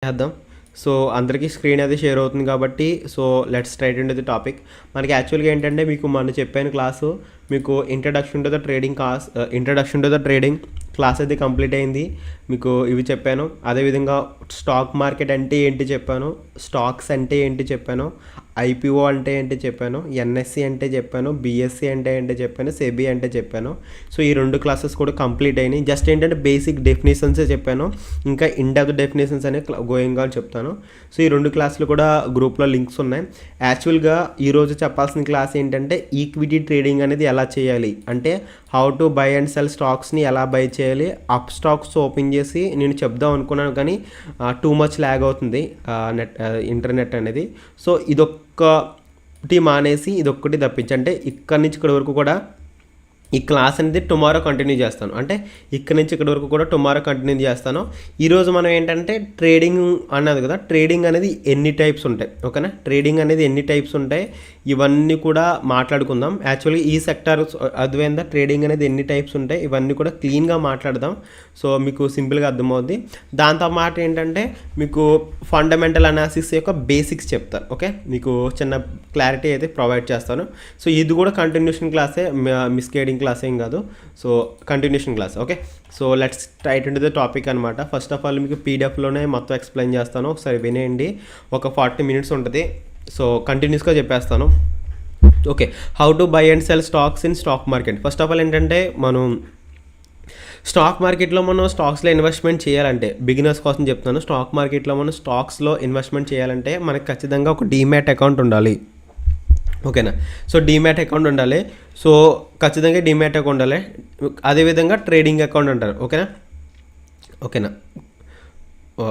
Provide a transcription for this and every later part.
చేద్దాం. సో, అందరికీ స్క్రీన్ అది షేర్ అవుతుంది కాబట్టి, so, let's straight into the topic. మనకి యాక్చువల్‌గా ఏంటంటే, మీకు మొన్న చెప్పాను క్లాసు, మీకు introduction to the trading class అయితే కంప్లీట్ అయింది. మీకు ఇవి చెప్పాను. అదేవిధంగా స్టాక్ మార్కెట్ అంటే ఏంటి చెప్పాను, స్టాక్స్ అంటే ఏంటి చెప్పాను, ఐపీఓ అంటే ఏంటి చెప్పాను, ఎన్ఎస్సి అంటే చెప్పాను, బీఎస్సీ అంటే ఏంటి చెప్పాను, సెబీ అంటే చెప్పాను. సో, ఈ 2 క్లాసెస్ కూడా కంప్లీట్ అయినాయి. జస్ట్ ఏంటంటే బేసిక్ డెఫినేషన్సే చెప్పాను. ఇంకా ఇన్ డెప్త్ డెఫినేషన్స్ అనేవి గోయింగ్ ఆన్ చెప్తాను. సో, ఈ 2 క్లాసులు కూడా గ్రూప్లో లింక్స్ ఉన్నాయి. యాక్చువల్గా ఈరోజు చెప్పాల్సిన క్లాస్ ఏంటంటే ఈక్విటీ ట్రేడింగ్ అనేది ఎలా చేయాలి, అంటే how to buy and sell స్టాక్స్ని ఎలా బై చేయాలి. అప్ స్టాక్స్ ఓపెన్ చేసి నేను చెప్దాం అనుకున్నాను, కానీ టూ మచ్ ల్యాగ్ అవుతుంది ఇంటర్నెట్ అనేది. సో, ఇదొక్కటి మానేసి ఇదొక్కటి తప్పించి, అంటే ఇక్కడి నుంచి ఇక్కడి వరకు కూడా ఈ క్లాస్ అనేది టుమారో కంటిన్యూ చేస్తాను. అంటే ఇక్కడ నుంచి ఇక్కడ వరకు కూడా టుమారో కంటిన్యూ చేస్తాను. ఈరోజు మనం ఏంటంటే ట్రేడింగ్ అన్నది కదా, ట్రేడింగ్ అనేది ఎన్ని టైప్స్ ఉంటాయి, ఓకేనా, ట్రేడింగ్ అనేది ఎన్ని టైప్స్ ఉంటాయి ఇవన్నీ కూడా మాట్లాడుకుందాం. యాక్చువల్గా ఈ సెక్టార్ అర్థమైందా, ట్రేడింగ్ అనేది ఎన్ని టైప్స్ ఉంటాయి ఇవన్నీ కూడా క్లీన్గా మాట్లాడదాం. సో, మీకు సింపుల్గా అర్థమవుద్ది. దాంతో మాట ఏంటంటే మీకు ఫండమెంటల్ అనాలిసిస్ యొక్క బేసిక్స్ చెప్తాను. ఓకే, మీకు చిన్న క్లారిటీ అయితే ప్రొవైడ్ చేస్తాను. సో, ఇది కూడా కంటిన్యూషన్ క్లాసే, మిస్గైడింగ్ క్లాస్ ఏం కాదు. So, continuation class. Okay, so let's straight into the topic అనమాట. ఫస్ట్ ఆఫ్ ఆల్ మీకు పీడిఎఫ్లోనే మొత్తం ఎక్స్ప్లెయిన్ చేస్తాను, ఒకసారి వినేయండి. ఒక 40 minutes ఉంటుంది. సో, కంటిన్యూస్గా చెప్పేస్తాను. Okay, how to buy and cell stocks in stock market. First of all ఏంటంటే మనం స్టాక్ మార్కెట్లో స్టాక్స్లో ఇన్వెస్ట్మెంట్ చేయాలంటే, బిగినర్స్ కోసం చెప్తాను, స్టాక్ మార్కెట్లో స్టాక్స్లో ఇన్వెస్ట్మెంట్ చేయాలంటే మనకు ఖచ్చితంగా ఒక డీమ్యాట్ అకౌంట్ ఉండాలి. ఓకేనా, సో డీమ్యాట్ అకౌంట్ ఉండాలి. సో, ఖచ్చితంగా డీమ్యాట్ అకౌంట్ ఉండాలి. అదేవిధంగా ట్రేడింగ్ అకౌంట్ అంటారు. ఓకేనా.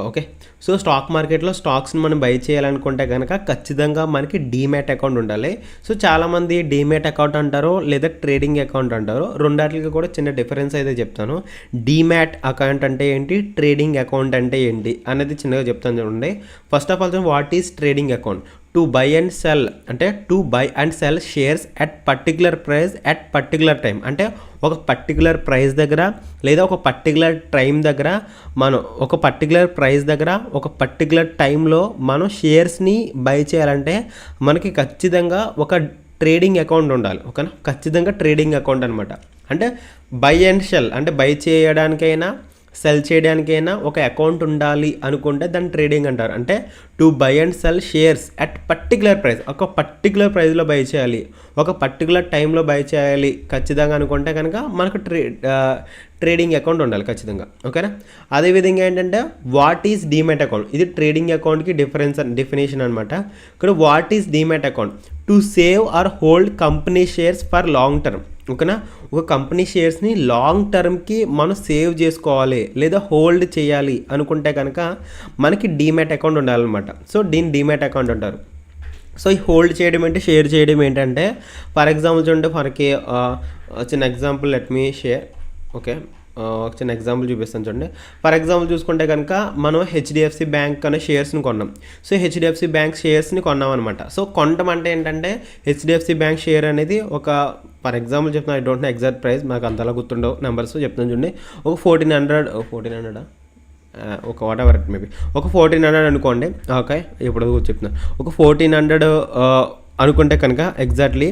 ఓకే, సో స్టాక్ మార్కెట్లో స్టాక్స్ని మనం బై చేయాలనుకుంటే కనుక ఖచ్చితంగా మనకి డీమ్యాట్ అకౌంట్ ఉండాలి. సో, చాలామంది డీమ్యాట్ అకౌంట్ అంటారు లేదా ట్రేడింగ్ అకౌంట్ అంటారు. రెండాటికి కూడా చిన్న డిఫరెన్స్ అయితే చెప్తాను. డీమ్యాట్ అకౌంట్ అంటే ఏంటి, ట్రేడింగ్ అకౌంట్ అంటే ఏంటి అనేది చిన్నగా చెప్తాను చూడండి. First of all what is trading account. To buy and sell, అంటే to buy and sell shares at particular price at particular time. అంటే ఒక పర్టికులర్ ప్రైస్ దగ్గర లేదా ఒక పర్టికులర్ టైం దగ్గర మనం ఒక పర్టికులర్ ప్రైస్ దగ్గర ఒక పర్టికులర్ టైంలో మనం షేర్స్ని బై చేయాలంటే మనకి ఖచ్చితంగా ఒక ట్రేడింగ్ అకౌంట్ ఉండాలి. ఓకేనా, ఖచ్చితంగా ట్రేడింగ్ అకౌంట్ అనమాట. అంటే బై అండ్ సెల్, అంటే బై చేయడానికైనా సెల్ చేయడానికైనా ఒక అకౌంట్ ఉండాలి అనుకుంటే దాన్ని ట్రేడింగ్ అంటారు. అంటే to buy and sell shares at particular price, ఒక పర్టికులర్ ప్రైస్లో బై చేయాలి, ఒక పర్టికులర్ టైంలో బై చేయాలి ఖచ్చితంగా అనుకుంటే కనుక మనకు ట్రేడింగ్ అకౌంట్ ఉండాలి ఖచ్చితంగా. ఓకేనా, అదేవిధంగా ఏంటంటే వాట్ ఈజ్ డీమ్యాట్ అకౌంట్. ఇది ట్రేడింగ్ అకౌంట్కి డెఫినేషన్ అనమాట. ఇక్కడ what is demat account, to save or hold company shares for long term. ఓకేనా, ఒక కంపెనీ షేర్స్ని లాంగ్ టర్మ్కి మనం సేవ్ చేసుకోవాలి లేదా హోల్డ్ చేయాలి అనుకుంటే కనుక మనకి డీమ్యాట్ అకౌంట్ ఉండాలన్నమాట. సో, దీన్ని డీమ్యాట్ అకౌంట్ అంటారు. సో, ఈ హోల్డ్ చేయడం అంటే షేర్ చేయడం ఏంటంటే, ఫర్ ఎగ్జాంపుల్ చూడండి, మనకి చిన్న example let me share. Okay, ఒక చిన్న ఎగ్జాంపుల్ చూపిస్తాను చూడండి. ఫర్ ఎగ్జాంపుల్ చూసుకుంటే కనుక మనం హెచ్డిఎఫ్సి బ్యాంక్ అనే షేర్స్ని కొన్నాం. సో, హెచ్డిఎఫ్సి బ్యాంక్ షేర్స్ని కొన్నాం అనమాట. సో, కొనడం అంటే ఏంటంటే హెచ్డిఎఫ్సి బ్యాంక్ షేర్ అనేది ఒక, ఫర్ ఎగ్జాంపుల్ చెప్తున్నాను, I don't know exact price, నాకు అంతలా గుర్తుండవు నెంబర్స్, చెప్తాను చూడండి. ఒక 1400 ఒక వాట్ ఎవర్ ఇట్ మేబీ ఒక 1400 అనుకోండి. ఓకే, ఇప్పుడు చెప్తున్నాను ఒక 1400 అనుకుంటే కనుక ఎగ్జాక్ట్లీ.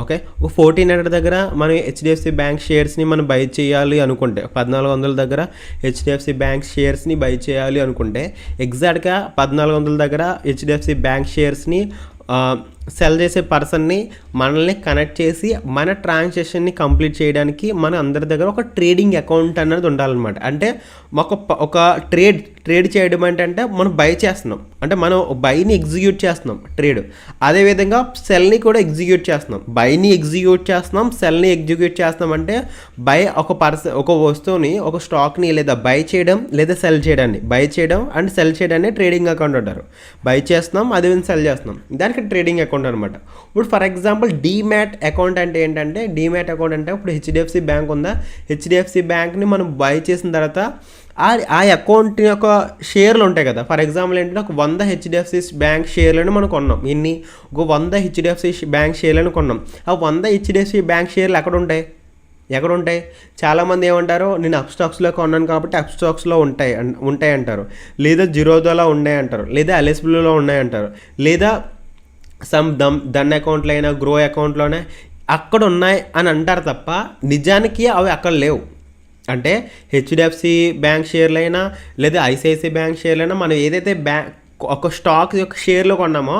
ఓకే, ఒక 1400 దగ్గర మనం హెచ్డిఎఫ్సి బ్యాంక్ షేర్స్ని మనం బై చేయాలి అనుకుంటే, 1400 దగ్గర హెచ్డిఎఫ్సి బ్యాంక్ షేర్స్ని బై చేయాలి అనుకుంటే ఎగ్జాక్ట్గా 1400 దగ్గర హెచ్డిఎఫ్సి బ్యాంక్ షేర్స్ని సెల్ చేసే పర్సన్ని మనల్ని కనెక్ట్ చేసి మన ట్రాన్సాక్షన్ని కంప్లీట్ చేయడానికి మన అందరి దగ్గర ఒక ట్రేడింగ్ అకౌంట్ అనేది ఉండాలన్నమాట. అంటే ఒక ట్రేడ్ చేయడం అంటే మనం బై చేస్తున్నాం, అంటే మనం బైని ఎగ్జిక్యూట్ చేస్తున్నాం ట్రేడ్. అదేవిధంగా సెల్ని కూడా ఎగ్జిక్యూట్ చేస్తున్నాం, బైని ఎగ్జిక్యూట్ చేస్తున్నాం, సెల్ని ఎగ్జిక్యూట్ చేస్తున్నాం. అంటే బై ఒక వస్తువుని, ఒక స్టాక్ని లేదా బై చేయడం లేదా సెల్ చేయడాన్ని, బై చేయడం అండ్ సెల్ చేయడాన్ని ట్రేడింగ్ అకౌంట్ అంటారు. బై చేస్తున్నాం, అదేవిధంగా సెల్ చేస్తున్నాం, దానికి ట్రేడింగ్ అకౌంట్ అనమాట. ఇప్పుడు ఫర్ ఎగ్జాంపుల్ డీమ్యాట్ అకౌంట్ అంటే ఏంటంటే, డీమ్యాట్ అకౌంట్ అంటే ఇప్పుడు హెచ్డిఎఫ్సి బ్యాంక్ ఉందా, హెచ్డిఎఫ్సి బ్యాంక్ని మనం బై చేసిన తర్వాత ఆ అకౌంట్ యొక్క షేర్లు ఉంటాయి కదా. ఫర్ ఎగ్జాంపుల్ ఏంటంటే ఒక 100 హెచ్డిఎఫ్సి బ్యాంక్ షేర్లను మనం కొన్నాం. ఒక 100 హెచ్డిఎఫ్సి బ్యాంక్ షేర్లను కొన్నాం. ఆ 100 హెచ్డిఎఫ్సి బ్యాంక్ షేర్లు ఎక్కడ ఉంటాయి, ఎక్కడ ఉంటాయి? చాలామంది ఏమంటారు, నేను అప్ స్టాక్స్లో కొన్నాను కాబట్టి అప్ స్టాక్స్లో ఉంటాయి అంటారు, లేదా జిరోదాలో ఉన్నాయి అంటారు, లేదా ఎల్ఎస్బ్లూలో ఉన్నాయి అంటారు, లేదా సమ్ దన్ అకౌంట్లో అయినా గ్రో అకౌంట్లోనే అక్కడ ఉన్నాయి అని అంటారు తప్ప నిజానికి అవి అక్కడ లేవు. అంటే హెచ్డిఎఫ్సి బ్యాంక్ షేర్లైనా లేదా ఐసిఐసిఐ బ్యాంక్ షేర్లైనా మనం ఏదైతే ఒక స్టాక్ యొక్క షేర్లు కొన్నామో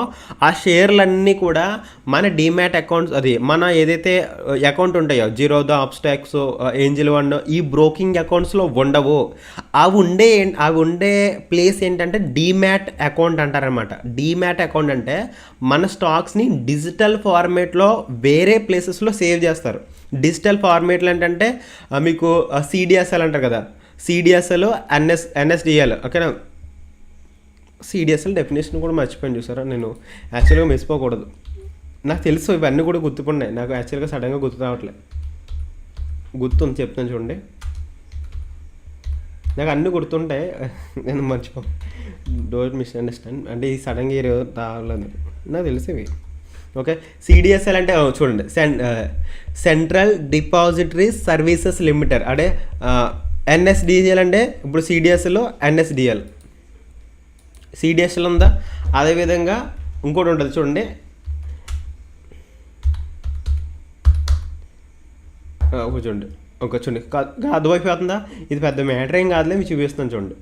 ఆ షేర్లన్నీ కూడా మన డీమ్యాట్ అకౌంట్స్, అది మన ఏదైతే అకౌంట్ ఉంటాయో జిరోదా, అప్స్టాక్స్, ఏంజిల్ వన్, ఈ బ్రోకింగ్ అకౌంట్స్లో ఉండవు. అవి ఉండే ప్లేస్ ఏంటంటే డీమ్యాట్ అకౌంట్ అంటారనమాట. డీమ్యాట్ అకౌంట్ అంటే మన స్టాక్స్ని డిజిటల్ ఫార్మేట్లో వేరే ప్లేసెస్లో సేవ్ చేస్తారు. డిజిటల్ ఫార్మేట్లు ఏంటంటే మీకు సిడిఎస్ఎల్ అంటారు కదా, సిడిఎస్ఎల్, ఎన్ఎస్డిఎల్, ఓకేనా. సిడిఎస్ఎల్ డెఫినేషన్ కూడా మర్చిపోయాను చూసారా, నేను యాక్చువల్గా మర్చిపోకూడదు, నాకు తెలుసు ఇవన్నీ కూడా గుర్తుపడినాయి, నాకు యాక్చువల్గా సడన్గా గుర్తు రావట్లేదు. గుర్తుంది, చెప్తాను చూడండి, నాకు అన్నీ గుర్తుంటాయి, నేను మర్చిపో, డోంట్ మిస్అండర్స్టాండ్, అంటే ఈ సడన్గా రావలేదు, నాకు తెలుసు ఇవి. ఓకే, సిడిఎస్ఎల్ అంటే చూడండి, సెంట్రల్ డిపాజిటరీ సర్వీసెస్ లిమిటెడ్, అంటే ఎన్ఎస్డిఎల్ అంటే ఇప్పుడు సిడిఎస్ఎల్, ఎన్ఎస్డిఎల్, సిడిఎస్ఎల్ ఉందా. అదేవిధంగా ఇంకోటి ఉంటుంది చూడండి, చూడండి అర్థమైపోతుందా, ఇది పెద్ద మ్యాటర్ ఏం కాదులే, మీకు చూపిస్తాను చూడండి.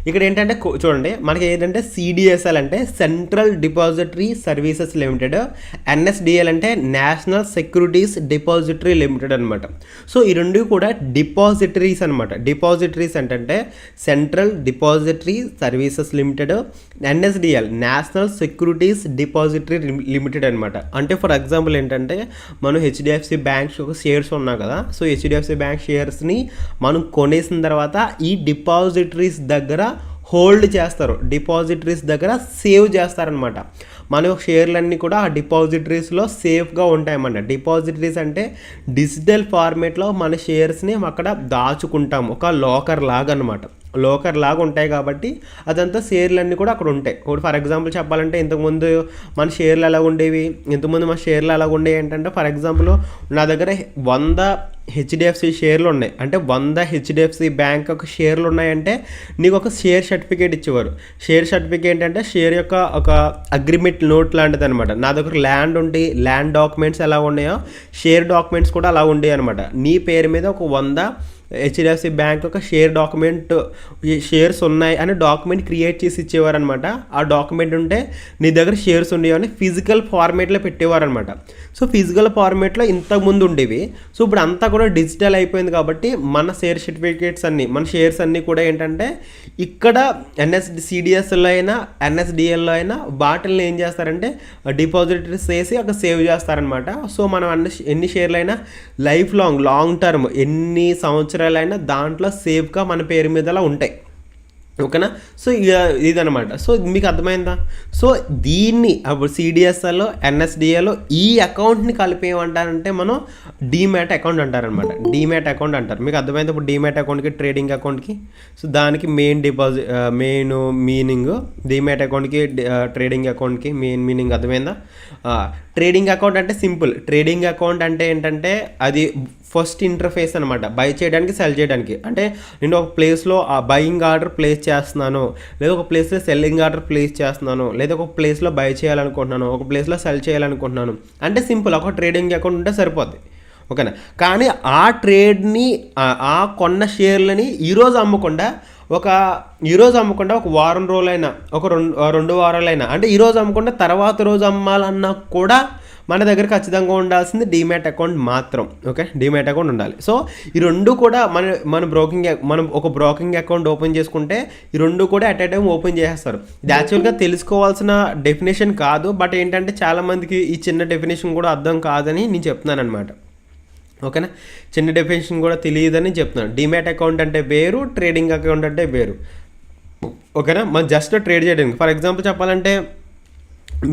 ఇక్కడ ఏంటంటే చూడండి, మనకి ఏంటంటే సిడిఎస్ఎల్ అంటే central depository services limited, NSDL అంటే నేషనల్ సెక్యూరిటీస్ డిపాజిటరీ లిమిటెడ్ అనమాట. సో ఈ రెండు కూడా డిపాజిటరీస్ అనమాట. డిపాజిటరీస్ అంటే central depository services limited, NSDL national securities depository limited అనమాట. అంటే ఫర్ ఎగ్జాంపుల్ ఏంటంటే మనం హెచ్డిఎఫ్సి బ్యాంక్ షేర్స్ ఉన్నాం కదా, సో హెచ్డిఎఫ్సి బ్యాంక్ షేర్స్ని మనం కొనేసిన తర్వాత ఈ డిపాజిటరీస్ దగ్గర హోల్డ్ చేస్తారు, డిపాజిటరీస్ దగ్గర సేవ్ చేస్తారనమాట. మన షేర్లన్నీ కూడా ఆ డిపాజిటరీస్లో సేఫ్గా ఉంటాయన్నమాట. డిపాజిటరీస్ అంటే డిజిటల్ ఫార్మేట్లో మన షేర్స్ని అక్కడ దాచుకుంటాము, ఒక లాకర్ లాగా అనమాట. లాకర్ లాగా ఉంటాయి కాబట్టి అదంతా షేర్లన్నీ కూడా అక్కడ ఉంటాయి. ఇప్పుడు ఫర్ ఎగ్జాంపుల్ చెప్పాలంటే ఇంతకుముందు మన షేర్లు ఎలా ఉండేవి, ఏంటంటే ఫర్ ఎగ్జాంపుల్ నా దగ్గర 100 హెచ్డిఎఫ్సి షేర్లు ఉన్నాయి, అంటే 100 హెచ్డిఎఫ్సి బ్యాంక్ యొక్క షేర్లు ఉన్నాయంటే నీకు ఒక షేర్ సర్టిఫికేట్ ఇచ్చేవారు. షేర్ సర్టిఫికేట్ అంటే షేర్ యొక్క ఒక అగ్రిమెంట్ నోట్ లాంటిది అనమాట. నా దగ్గర ల్యాండ్ ఉండి ల్యాండ్ డాక్యుమెంట్స్ ఎలా ఉన్నాయో షేర్ డాక్యుమెంట్స్ కూడా అలా ఉండేవి అనమాట. నీ పేరు మీద ఒక 100 హెచ్డిఎఫ్సి బ్యాంక్ ఒక షేర్స్ ఉన్నాయి అని డాక్యుమెంట్ క్రియేట్ చేసి ఇచ్చేవారు అనమాట. ఆ డాక్యుమెంట్ ఉంటే నీ దగ్గర షేర్స్ ఉండేవని ఫిజికల్ ఫార్మేట్లో పెట్టేవారు అనమాట. సో ఫిజికల్ ఫార్మేట్లో ఇంతకుముందు ఉండేవి, సో ఇప్పుడు అంతా కూడా డిజిటల్ అయిపోయింది కాబట్టి మన షేర్ సర్టిఫికేట్స్ అన్నీ, మన షేర్స్ అన్నీ కూడా ఏంటంటే ఇక్కడ సిడిఎస్ఎల్లో అయినా ఎన్ఎస్డిఎల్లో అయినా వాటిల్ని ఏం చేస్తారంటే డిపాజిటరీస్ చేసి అక్కడ సేవ్ చేస్తారనమాట. సో మనం ఎన్ని షేర్లు అయినా లాంగ్ టర్మ్ ఎన్ని సంవత్సరాలైనా దాంట్లో సేఫ్గా మన పేరు మీద అలా ఉంటాయి, ఓకేనా. సో ఇదనమాట. సో మీకు అర్థమైందా. సో దీన్ని అప్పుడు సిడిఎస్ఎల్, ఎన్ఎస్డిఎల్ ఈ అకౌంట్ని కలిపి ఏమంటారంటే మనం డీమ్యాట్ అకౌంట్ అంటారనమాట. డీమ్యాట్ అకౌంట్ అంటారు. మీకు అర్థమైంది ఇప్పుడు డీమ్యాట్ అకౌంట్కి ట్రేడింగ్ అకౌంట్కి. సో దానికి మెయిన్ మీనింగ్, డీమ్యాట్ అకౌంట్కి ట్రేడింగ్ అకౌంట్కి మెయిన్ మీనింగ్ అర్థమైందా. ట్రేడింగ్ అకౌంట్ అంటే సింపుల్. ట్రేడింగ్ అకౌంట్ అంటే ఏంటంటే అది ఫస్ట్ ఇంటర్ఫేస్ అనమాట, బై చేయడానికి సెల్ చేయడానికి. అంటే నేను ఒక ప్లేస్లో ఆ బయింగ్ ఆర్డర్ ప్లేస్ చేస్తున్నాను, లేదా ఒక ప్లేస్లో సెల్లింగ్ ఆర్డర్ ప్లేస్ చేస్తున్నాను, లేదా ఒక ప్లేస్లో బై చేయాలనుకుంటున్నాను, ఒక ప్లేస్లో సెల్ చేయాలనుకుంటున్నాను అంటే సింపుల్ ఒక ట్రేడింగ్ అకౌంట్ ఉంటే సరిపోద్ది, ఓకేనా. కానీ ఆ ట్రేడ్ని ఆ కొన్న షేర్లని ఈరోజు అమ్మకుండా ఒక వారం రోజులైనా ఒక 2 వారాలైనా, అంటే ఈరోజు అమ్మకుండా తర్వాత రోజు అమ్మాలన్నా కూడా మన దగ్గర ఖచ్చితంగా ఉండాల్సింది డీమ్యాట్ అకౌంట్ మాత్రం, ఓకే. డీమ్యాట్ అకౌంట్ ఉండాలి. సో ఈ రెండు కూడా మనం ఒక బ్రోకింగ్ అకౌంట్ ఓపెన్ చేసుకుంటే ఈ రెండు కూడా అట్ ఏ టైం ఓపెన్ చేసేస్తారు. ఇది యాక్చువల్గా తెలుసుకోవాల్సిన డెఫినేషన్ కాదు, బట్ ఏంటంటే చాలామందికి ఈ చిన్న డెఫినేషన్ కూడా అర్థం కాదని నేను చెప్తున్నాను అనమాట, ఓకేనా. చిన్న డెఫినేషన్ కూడా తెలియదని చెప్తున్నాను. డీమ్యాట్ అకౌంట్ అంటే వేరు, ట్రేడింగ్ అకౌంట్ అంటే వేరు, ఓకేనా. మనం జస్ట్ ట్రేడ్ చేయడానికి ఫర్ ఎగ్జాంపుల్ చెప్పాలంటే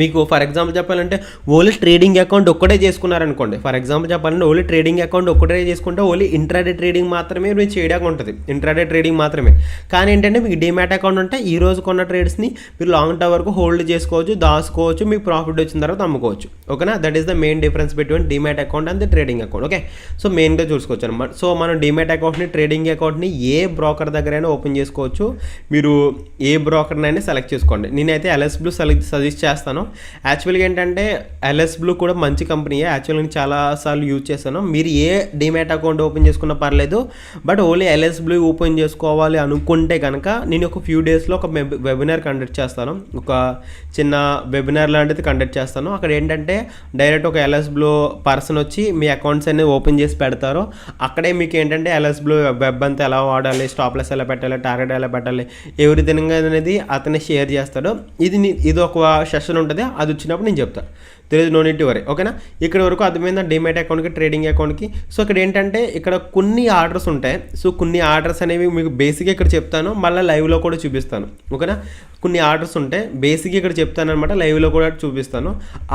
మీకు ఫర్ ఎగ్జాంపుల్ చెప్పాలంటే ఓన్లీ ట్రేడింగ్ అకౌంట్ ఒక్కటే చేసుకున్నారనుకోండి, ఫర్ ఎగ్జాంపుల్ చెప్పాలంటే ఓన్లీ ట్రేడింగ్ అకౌంట్ ఒక్కటే చేసుకుంటే ఓన్లీ ఇంట్రాడే ట్రేడింగ్ మాత్రమే మీరు చేయడానికి ఉంటుంది, ఇంట్రాడే ట్రేడింగ్ మాత్రమే. కానీ ఏంటంటే మీకు డీమ్యాట్ అకౌంట్ ఉంటే ఈ రోజు కొన్న ట్రేడ్స్ని మీరు లాంగ్ టర్మ్ వరకు హోల్డ్ చేసుకోవచ్చు, దాచుకోవచ్చు, మీకు ప్రాఫిట్ వచ్చిన తర్వాత అమ్ముకోవచ్చు. ఓకేనా, that is the main difference between demat account and the trading account. Okay, so మెయిన్గా చూసుకోవచ్చు అనమాట. సో మనం డీమ్యాట్ అకౌంట్ని, ట్రేడింగ్ అకౌంట్ని ఏ బ్రోకర్ దగ్గరైనా ఓపెన్ చేసుకోవచ్చు. మీరు ఏ బ్రోకర్నైనా సెలెక్ట్ చేసుకోండి. నేనైతే LS Blue సజెస్ట్ చేస్తాను. యాక్చువల్గా ఏంటంటే LS Blue కూడా మంచి కంపెనీయే, యాక్చువల్గా నేను చాలాసార్లు యూజ్ చేశాను. మీరు ఏ డీమ్యాట్ అకౌంట్ ఓపెన్ చేసుకున్నా పర్లేదు, but only LS Blue open చేసుకోవాలి అనుకుంటే కనుక నేను ఒక ఫ్యూ డేస్లో ఒక వెబినార్ కండక్ట్ చేస్తాను, ఒక చిన్న వెబినార్ లాంటిది కండక్ట్ చేస్తాను. అక్కడ ఏంటంటే డైరెక్ట్ ఒక LS Blue పర్సన్ వచ్చి మీ అకౌంట్స్ అన్ని ఓపెన్ చేసి పెడతారు. అక్కడే మీకు ఏంటంటే LS Blue వెబ్ అంతా ఎలా వాడాలి, స్టాప్ లాస్ ఎలా పెట్టాలి, టార్గెట్ ఎలా పెట్టాలి, ఎవ్రీథింగ్ అనేది అతనే షేర్ చేస్తాడు. ఇది ఒక సెషన్ ఉంటుంది, అది వచ్చినప్పుడు నేను చెప్తాను. తెలియదు, నో నీడ్ టు వరీ. ఓకేనా, ఇక్కడ వరకు అర్థమైందా డీమ్యాట్ అకౌంట్కి, ట్రేడింగ్ అకౌంట్కి. సో ఇక్కడ ఏంటంటే ఇక్కడ కొన్ని ఆర్డర్స్ ఉంటాయి. సో కొన్ని ఆర్డర్స్ అనేవి మీకు బేసిక్గా ఇక్కడ చెప్తాను, మళ్ళీ లైవ్లో కూడా చూపిస్తాను. ఓకేనా, కొన్ని ఆర్డర్స్ ఉంటాయి, బేసిక్గా ఇక్కడ చెప్తాను అనమాట, లైవ్లో కూడా చూపిస్తాను.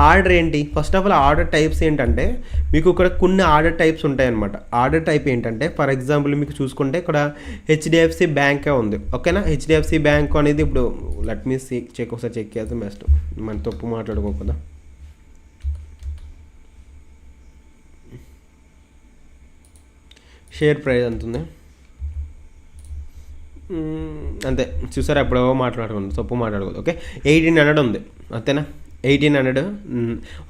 ఆర్డర్ ఏంటి, first of all order types ఏంటంటే మీకు ఇక్కడ కొన్ని ఆర్డర్ టైప్స్ ఉంటాయి అనమాట. ఆర్డర్ టైప్ ఏంటంటే ఫర్ ఎగ్జాంపుల్ మీకు చూసుకుంటే ఇక్కడ HDFC బ్యాంకే ఉంది. ఓకేనా, HDFC బ్యాంక్ అనేది ఇప్పుడు లెట్ మీ చెక్ ఒకసారి చెక్ చేద్దాం బెస్ట్, మన తప్పు మాట్లాడుకోకుండా. షేర్ ప్రైస్ ఎంత ఉంది అంతే, చూసారా, ఎప్పుడో మాట్లాడుకోండి, తప్పు మాట్లాడుకోదు. ఓకే, 1800 ఉంది, అంతేనా, 1800.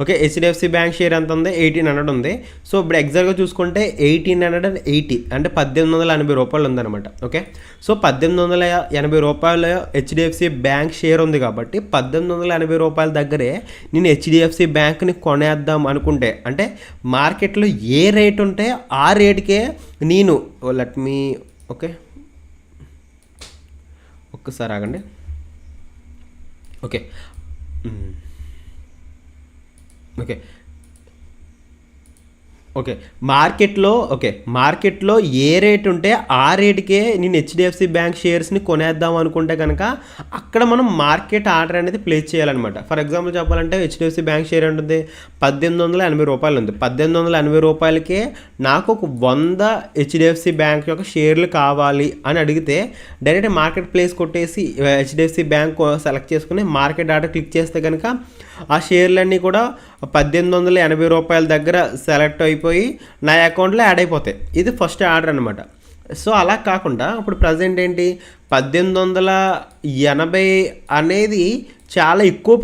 ఓకే, HDFC బ్యాంక్ షేర్ ఎంత ఉంది, 1800 ఉంది. సో ఇప్పుడు ఎగ్జాక్ట్గా చూసుకుంటే 1880 అంటే 1880 రూపాయలు ఉందన్నమాట. ఓకే, సో 1880 రూపాయల HDFC బ్యాంక్ షేర్ ఉంది కాబట్టి 1880 రూపాయల దగ్గరే నేను HDFC బ్యాంక్ని కొనేద్దాం అనుకుంటే, అంటే మార్కెట్లో ఏ రేట్ ఉంటే ఆ రేటుకే నేను లెట్ మీ ఓకే ఒక్కసారి ఆగండి. ఓకే ఓకే ఓకే మార్కెట్లో ఏ రేట్ ఉంటే ఆ రేటుకే నేను HDFC బ్యాంక్ షేర్స్ని కొనేద్దాం అనుకుంటే కనుక అక్కడ మనం మార్కెట్ ఆర్డర్ అనేది ప్లేస్ చేయాలన్నమాట. ఫర్ ఎగ్జాంపుల్ చెప్పాలంటే HDFC బ్యాంక్ షేర్ ఉంటుంది 1880 రూపాయలు ఉంది. 1880 రూపాయలకే నాకు ఒక 100 HDFC బ్యాంక్ యొక్క షేర్లు కావాలి అని అడిగితే డైరెక్ట్ మార్కెట్ ప్లేస్ కొట్టేసి HDFC బ్యాంక్ సెలెక్ట్ చేసుకుని మార్కెట్ ఆర్డర్ క్లిక్ చేస్తే కనుక ఆ షేర్లన్నీ కూడా 1880 రూపాయల దగ్గర సెలెక్ట్ అయిపోయి నా అకౌంట్లో యాడ్ అయిపోతాయి. ఇది ఫస్ట్ ఆర్డర్ అనమాట. సో అలా కాకుండా ఇప్పుడు ప్రజెంట్ ఏంటి 1880 అనేది చాలా ఎక్కువ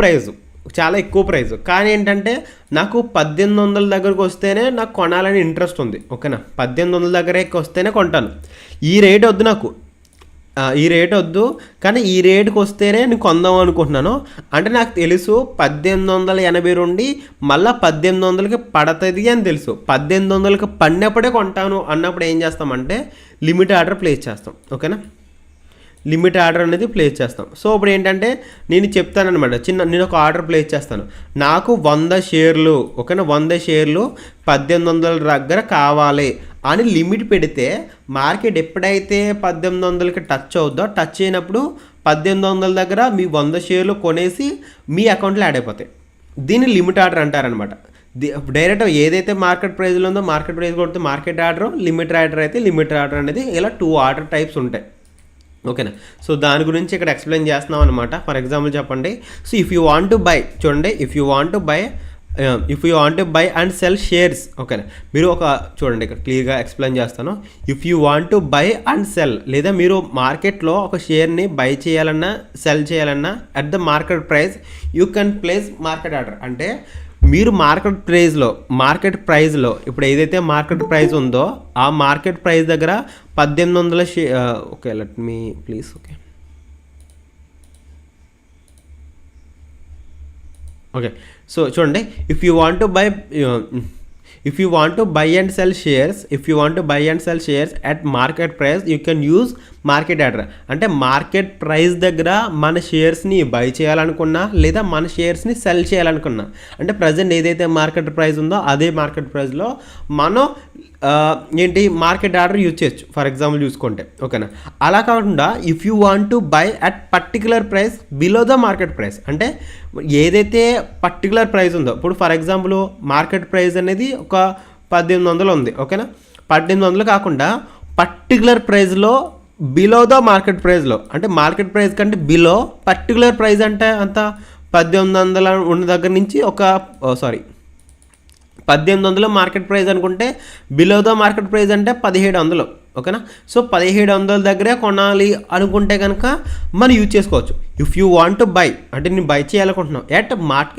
ప్రైజు, కానీ ఏంటంటే నాకు 1800 దగ్గరకు వస్తేనే నాకు కొనాలని ఇంట్రెస్ట్ ఉంది. ఓకేనా, 1800 దగ్గరకు వస్తేనే కొంటాను. ఈ రేట్ వద్దు నాకు, ఈ రేట్ వద్దు, కానీ ఈ రేటుకి వస్తేనే నేను కొందాం అనుకుంటున్నాను. అంటే నాకు తెలుసు 1880 నుండి మళ్ళీ 1800కి పడుతుంది అని తెలుసు. 1800కి పడినప్పుడే కొంటాను అన్నప్పుడు ఏం చేస్తామంటే లిమిట్ ఆర్డర్ ప్లేస్ చేస్తాం. ఓకేనా, లిమిట్ ఆర్డర్ అనేది ప్లేస్ చేస్తాం. సో ఇప్పుడు ఏంటంటే నేను చెప్తానమాట, నేను ఒక ఆర్డర్ ప్లేస్ చేస్తాను, నాకు 100 షేర్లు, ఓకేనా, 100 షేర్లు 1800 దగ్గర కావాలి అని లిమిట్ పెడితే మార్కెట్ ఎప్పుడైతే 1800కి టచ్ అవుద్దో, టచ్ అయినప్పుడు 1800 దగ్గర మీ 100 షేర్లు కొనేసి మీ అకౌంట్లో యాడ్ అయిపోతాయి. దీన్ని లిమిట్ ఆర్డర్ అంటారనమాట. డైరెక్ట్ ఏదైతే మార్కెట్ ప్రైస్లో ఉందో మార్కెట్ ప్రైస్ కొడితే మార్కెట్ ఆర్డర్, లిమిట్ ఆర్డర్ అయితే లిమిట్ ఆర్డర్ అనేది, ఇలా 2 ఆర్డర్ టైప్స్ ఉంటాయి. ఓకేనా, సో దాని గురించి ఇక్కడ ఎక్స్ప్లెయిన్ చేస్తున్నాం అనమాట. ఫర్ ఎగ్జాంపుల్ చెప్పండి, so if you want to buy, చూడండి, if you want to buy and sell shares. ఓకేనా, మీరు ఒక చూడండి ఇక్కడ క్లియర్గా ఎక్స్ప్లెయిన్ చేస్తాను. If you want to buy and sell, లేదా మీరు మార్కెట్లో ఒక షేర్ని బై చేయాలన్నా సెల్ చేయాలన్నా at the market price you can place market order. అంటే మీరు మార్కెట్ ప్రైస్లో ఇప్పుడు ఏదైతే మార్కెట్ ప్రైస్ ఉందో ఆ మార్కెట్ ప్రైస్ దగ్గర 1800 okay let me please okay so చూడండి, if you want to buy and sell shares at market price you can use market order. అంటే మార్కెట్ ప్రైస్ దగ్గర మన షేర్స్ని బై చేయాలనుకున్నా లేదా మన షేర్స్ని సెల్ చేయాలనుకున్నా, అంటే ప్రజెంట్ ఏదైతే మార్కెట్ ప్రైస్ ఉందో అదే మార్కెట్ ప్రైస్లో మనం మార్కెట్ ఆర్డర్ యూజ్ చేయొచ్చు. ఫర్ ఎగ్జాంపుల్ చూసుకుంటే, ఓకేనా, అలా కాకుండా if you want to by at particular price below the market price, అంటే ఏదైతే పర్టికులర్ ప్రైస్ ఉందో, ఇప్పుడు ఫర్ ఎగ్జాంపుల్ మార్కెట్ ప్రైస్ అనేది ఒక 1800 ఉంది, ఓకేనా. 1800 కాకుండా పర్టికులర్ ప్రైస్లో బిలో ద మార్కెట్ ప్రైస్లో, అంటే మార్కెట్ ప్రైస్ కంటే బిలో పర్టికులర్ ప్రైస్ అంటే అంత 1800 ఉన్న దగ్గర నుంచి 1800 మార్కెట్ ప్రైస్ అనుకుంటే బిలో ద మార్కెట్ ప్రైస్ అంటే 1700, ఓకేనా. సో 1700 దగ్గరే కొనాలి అనుకుంటే కనుక మనం యూజ్ చేసుకోవచ్చు. If you want to by, అంటే నేను బై చేయాలనుకుంటున్నావు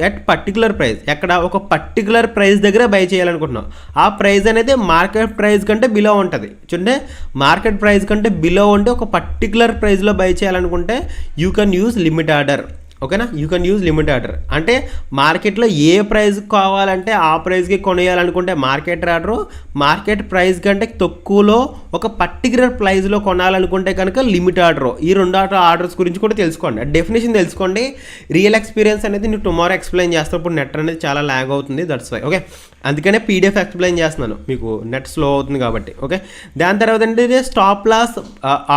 ఎట్ పర్టికులర్ ప్రైస్, ఎక్కడ ఒక పర్టికులర్ ప్రైస్ దగ్గర బై చేయాలనుకుంటున్నావు, ఆ ప్రైస్ అనేది మార్కెట్ ప్రైస్ కంటే బిలో ఉంటుంది. చూడండి, మార్కెట్ ప్రైస్ కంటే బిలో ఉంటే ఒక పర్టికులర్ ప్రైస్లో బై చేయాలనుకుంటే you can use limit order, ఓకేనా. You can use limit order. అంటే మార్కెట్లో ఏ ప్రైస్ కావాలంటే ఆ ప్రైస్కి కొనేయాలనుకుంటే మార్కెట్ ఆర్డరు, మార్కెట్ ప్రైస్ కంటే తక్కువలో ఒక పర్టికులర్ ప్రైస్లో కొనాలనుకుంటే కనుక లిమిట్ ఆర్డరు. ఈ రెండు ఆర్డర్స్ గురించి కూడా తెలుసుకోండి, డెఫినేషన్ తెలుసుకోండి. రియల్ ఎక్స్పీరియన్స్ అనేది నేను టుమారో ఎక్స్ప్లెయిన్ చేస్తాను, ఇప్పుడు నెట్ అనేది చాలా ల్యాగ్ అవుతుంది, దట్స్ వై, ఓకే. అందుకనే పీడిఎఫ్ ఎక్స్ప్లెయిన్ చేస్తున్నాను, మీకు నెట్ స్లో అవుతుంది కాబట్టి, ఓకే. దాని తర్వాత ఏంటంటే స్టాప్ లాస్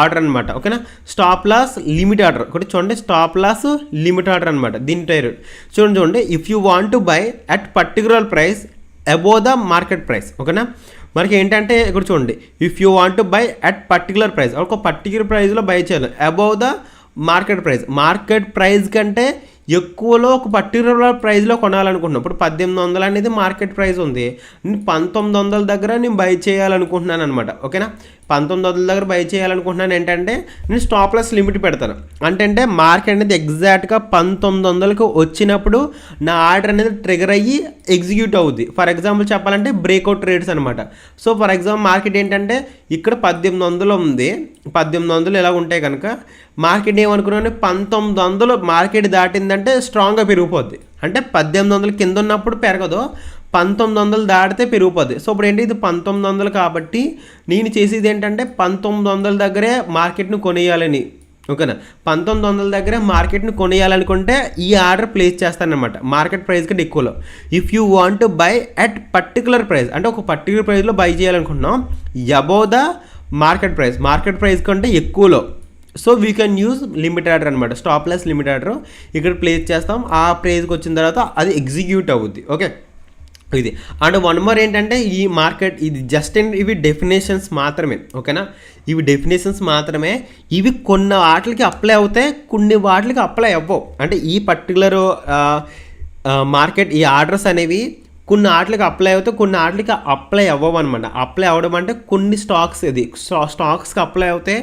ఆర్డర్ అనమాట, ఓకేనా. స్టాప్ లాస్ లిమిట్ ఆర్డర్ ఒకటి చూడండి, స్టాప్ లాస్ లిమిట్ ఆర్డర్ అనమాట దీని టైర్. చూడండి, if you want to by at particular price above the market price, ఓకేనా. మనకి ఏంటంటే ఇక్కడ చూడండి, if you want to by at particular price, ఒక పర్టికులర్ ప్రైస్లో బై చేయాలి above the market price, market price కంటే ఎక్కువలో ఒక పర్టికులర్ ప్రైస్లో కొనాలనుకుంటున్నాను. ఇప్పుడు 1800 అనేది మార్కెట్ ప్రైస్ ఉంది, నేను 1900 దగ్గర నేను బై చేయాలనుకుంటున్నాను అనమాట, ఓకేనా. 1900 దగ్గర బై చేయాలనుకుంటున్నాను. ఏంటంటే నేను స్టాప్ లాస్ లిమిట్ పెడతాను, అంటే మార్కెట్ అనేది ఎగ్జాక్ట్గా 1900కి వచ్చినప్పుడు నా ఆర్డర్ అనేది ట్రిగర్ అయ్యి ఎగ్జిక్యూట్ అవుద్ది. ఫర్ ఎగ్జాంపుల్ చెప్పాలంటే బ్రేక్అవుట్ ట్రేడ్స్ అనమాట. సో ఫర్ ఎగ్జాంపుల్ మార్కెట్ ఏంటంటే ఇక్కడ 1800 ఉంది, 1800 ఇలా ఉంటే కనుక మార్కెట్ ఏమనుకున్నాను, 1900 మార్కెట్ దాటిందంటే స్ట్రాంగ్గా పెరిగిపోద్ది. అంటే 1800 కింద ఉన్నప్పుడు పెరగదు, 1900 దాటితే పెరిగిపోద్ది. సో ఇప్పుడు ఏంటి, ఇది 1900 కాబట్టి నేను చేసేది ఏంటంటే 1900 దగ్గరే మార్కెట్ను కొనేయాలని, ఓకేనా. 1900 దగ్గర మార్కెట్ని కొనేయాలనుకుంటే ఈ ఆర్డర్ ప్లేస్ చేస్తానమాట మార్కెట్ ప్రైస్ కంటే ఎక్కువలో. If you want to by at particular price, అంటే ఒక పర్టికులర్ ప్రైస్లో బై చేయాలనుకుంటున్నాం అబోవ్ ద మార్కెట్ ప్రైస్ కంటే ఎక్కువలో. So we can use limit order అనమాట, స్టాప్ లాస్ లిమిట్ ఆర్డర్ ఇక్కడ ప్లేస్ చేస్తాం. ఆ ప్రైస్కి వచ్చిన తర్వాత అది ఎగ్జిక్యూట్ అవుద్ది, ఓకే. ఇది అండ్ వన్ మోర్ ఏంటంటే ఈ మార్కెట్ ఇది జస్ట్ ఇవి డెఫినేషన్స్ మాత్రమే, ఓకేనా. ఇవి డెఫినేషన్స్ మాత్రమే, ఇవి కొన్ని వాటికి అప్లై అవుతాయి, కొన్ని వాటికి అప్లై అవ్వవు. అంటే ఈ పర్టికులర్ మార్కెట్ ఈ ఆర్డర్స్ అనేవి కొన్ని వాటికి అప్లై అవుతాయి, కొన్ని వాటికి అప్లై అవ్వవు అనమాట. అప్లై అవ్వడం అంటే కొన్ని స్టాక్స్కి అప్లై అవుతాయి,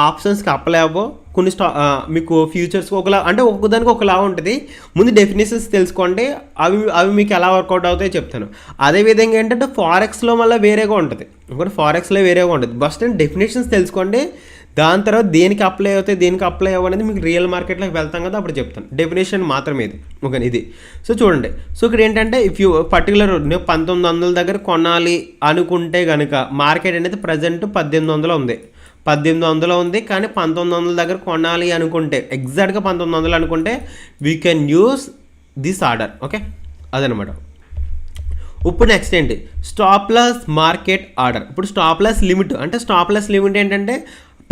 ఆప్షన్స్కి అప్లై అవ్వవు, కొన్ని మీకు ఫ్యూచర్స్కి ఒకలా, అంటే ఒక్కదానికి ఒకలా ఉంటుంది. ముందు డెఫినేషన్స్ తెలుసుకోండి, అవి మీకు ఎలా వర్కౌట్ అవుతాయో చెప్తాను. అదేవిధంగా ఏంటంటే ఫారెక్స్లో మళ్ళీ వేరేగా ఉంటుంది, ఇంకోటి ఫారెక్స్లో వేరేగా ఉంటుంది. ఫస్ట్ డెఫినేషన్స్ తెలుసుకోండి, దాని తర్వాత దేనికి అప్లై అవుతాయి దేనికి అప్లై అవ్వనేది మీకు రియల్ మార్కెట్లోకి వెళ్తాం కదా అప్పుడు చెప్తాను. డెఫినేషన్ మాత్రమే ఇది, ఓకే. ఇది సో చూడండి, సో ఇక్కడ ఏంటంటే ఇఫ్ యూ పర్టికులర్ 1900 దగ్గర కొనాలి అనుకుంటే కనుక మార్కెట్ అనేది ప్రజెంట్ 1800 ఉంది, 1800 ఉంది, కానీ 1900 దగ్గర కొనాలి అనుకుంటే ఎగ్జాక్ట్గా 1900 అనుకుంటే we can use this order, okay. అదనమాట. ఇప్పుడు నెక్స్ట్ ఏంటి, స్టాప్ లాస్ మార్కెట్ ఆర్డర్. ఇప్పుడు స్టాప్ లాస్ లిమిట్, అంటే స్టాప్ లాస్ లిమిట్ ఏంటంటే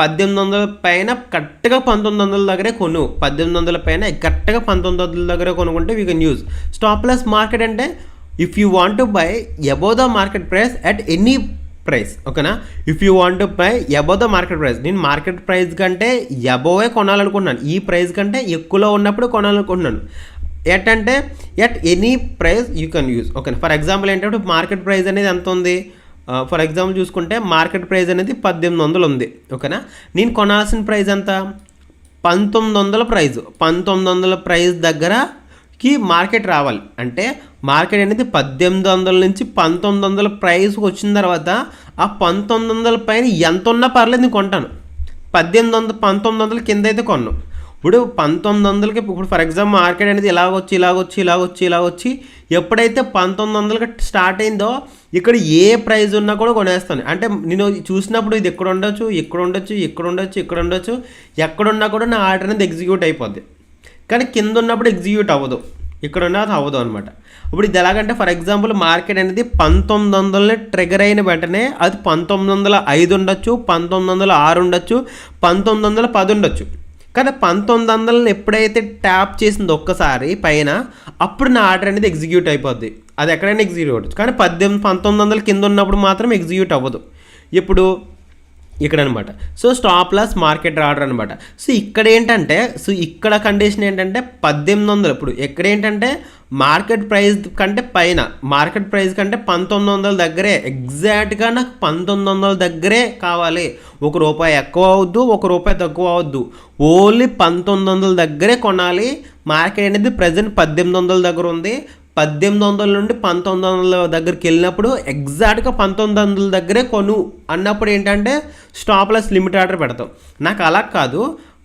1800 పైన కరెక్ట్గా 1900 దగ్గరే 1800 పైన కరెక్ట్గా 1900 దగ్గర కొనుక్కుంటే we can use stop loss market. అంటే if you want to buy above the market price at any price, ఓకేనా. If you want to buy above the market price, నేను మార్కెట్ ప్రైస్ కంటే అబోవే కొనాలనుకుంటున్నాను, ఈ ప్రైస్ కంటే ఎక్కువలో ఉన్నప్పుడు కొనాలనుకుంటున్నాను. అంటే at any price you can use, ఓకేనా. ఫర్ ఎగ్జాంపుల్ ఏంటంటే మార్కెట్ ప్రైస్ అనేది ఎంత ఉంది, ఫర్ ఎగ్జాంపుల్ చూసుకుంటే మార్కెట్ ప్రైస్ అనేది 1800 ఉంది, ఓకేనా. నేను కొనాల్సిన ప్రైస్ ఎంత, 1900 ప్రైస్, 1900 ప్రైస్ దగ్గరకి మార్కెట్ రావాలి. అంటే మార్కెట్ అనేది 1800 నుంచి 1900 ప్రైస్కి వచ్చిన తర్వాత ఆ 1900 పైన ఎంత ఉన్నా పర్లేదు నేను కొంటాను. 1900 కింద అయితే కొన్నాను. ఇప్పుడు 1900కి ఇప్పుడు ఫర్ ఎగ్జాంపుల్ మార్కెట్ అనేది ఇలాగొచ్చి ఎప్పుడైతే 1900కి స్టార్ట్ అయిందో ఇక్కడ ఏ ప్రైస్ ఉన్నా కూడా కొనేస్తాను. అంటే నేను చూసినప్పుడు ఇది ఎక్కడ ఉండొచ్చు, ఎక్కడున్నా కూడా నా ఆర్డర్ అనేది ఎగ్జిక్యూట్ అయిపోద్ది. కానీ కింద ఉన్నప్పుడు ఎగ్జిక్యూట్ అవ్వదు, ఇక్కడ ఉన్నది అవ్వదు అనమాట. ఇప్పుడు ఇది ఎలాగంటే ఫర్ ఎగ్జాంపుల్ మార్కెట్ అనేది 1900 ట్రిగర్ అయిన వెంటనే అది 1905 ఉండొచ్చు, 1906 ఉండొచ్చు, 1910 ఉండొచ్చు. కానీ 1900 ఎప్పుడైతే ట్యాప్ చేసిందో ఒక్కసారి పైన, అప్పుడు నా ఆర్డర్ అనేది ఎగ్జిక్యూట్ అయిపోద్ది. అది ఎక్కడైనా ఎగ్జిక్యూట్ అవ్వచ్చు, కానీ 1900 కింద ఉన్నప్పుడు మాత్రం ఎగ్జిక్యూట్ అవ్వదు. ఇప్పుడు ఇక్కడ అనమాట. So stop loss market order అనమాట. సో ఇక్కడ ఏంటంటే, సో ఇక్కడ కండిషన్ ఏంటంటే 1800. ఇప్పుడు ఎక్కడ ఏంటంటే మార్కెట్ ప్రైస్ కంటే పైన, మార్కెట్ ప్రైస్ కంటే 1900 దగ్గరే, ఎగ్జాక్ట్గా నాకు 1900 దగ్గరే కావాలి. ₹1 ఎక్కువ అవద్దు, ₹1 తక్కువ అవద్దు, ఓన్లీ 1900 దగ్గరే కొనాలి. మార్కెట్ అనేది ప్రజెంట్ 1800 దగ్గర ఉంది. 1800 నుండి 1900 దగ్గరికి వెళ్ళినప్పుడు ఎగ్జాక్ట్గా 1900 దగ్గరే కొను అన్నప్పుడు ఏంటంటే స్టాప్ లాస్ లిమిట్ ఆర్డర్ పెడతాం. నాకు అలా కాదు,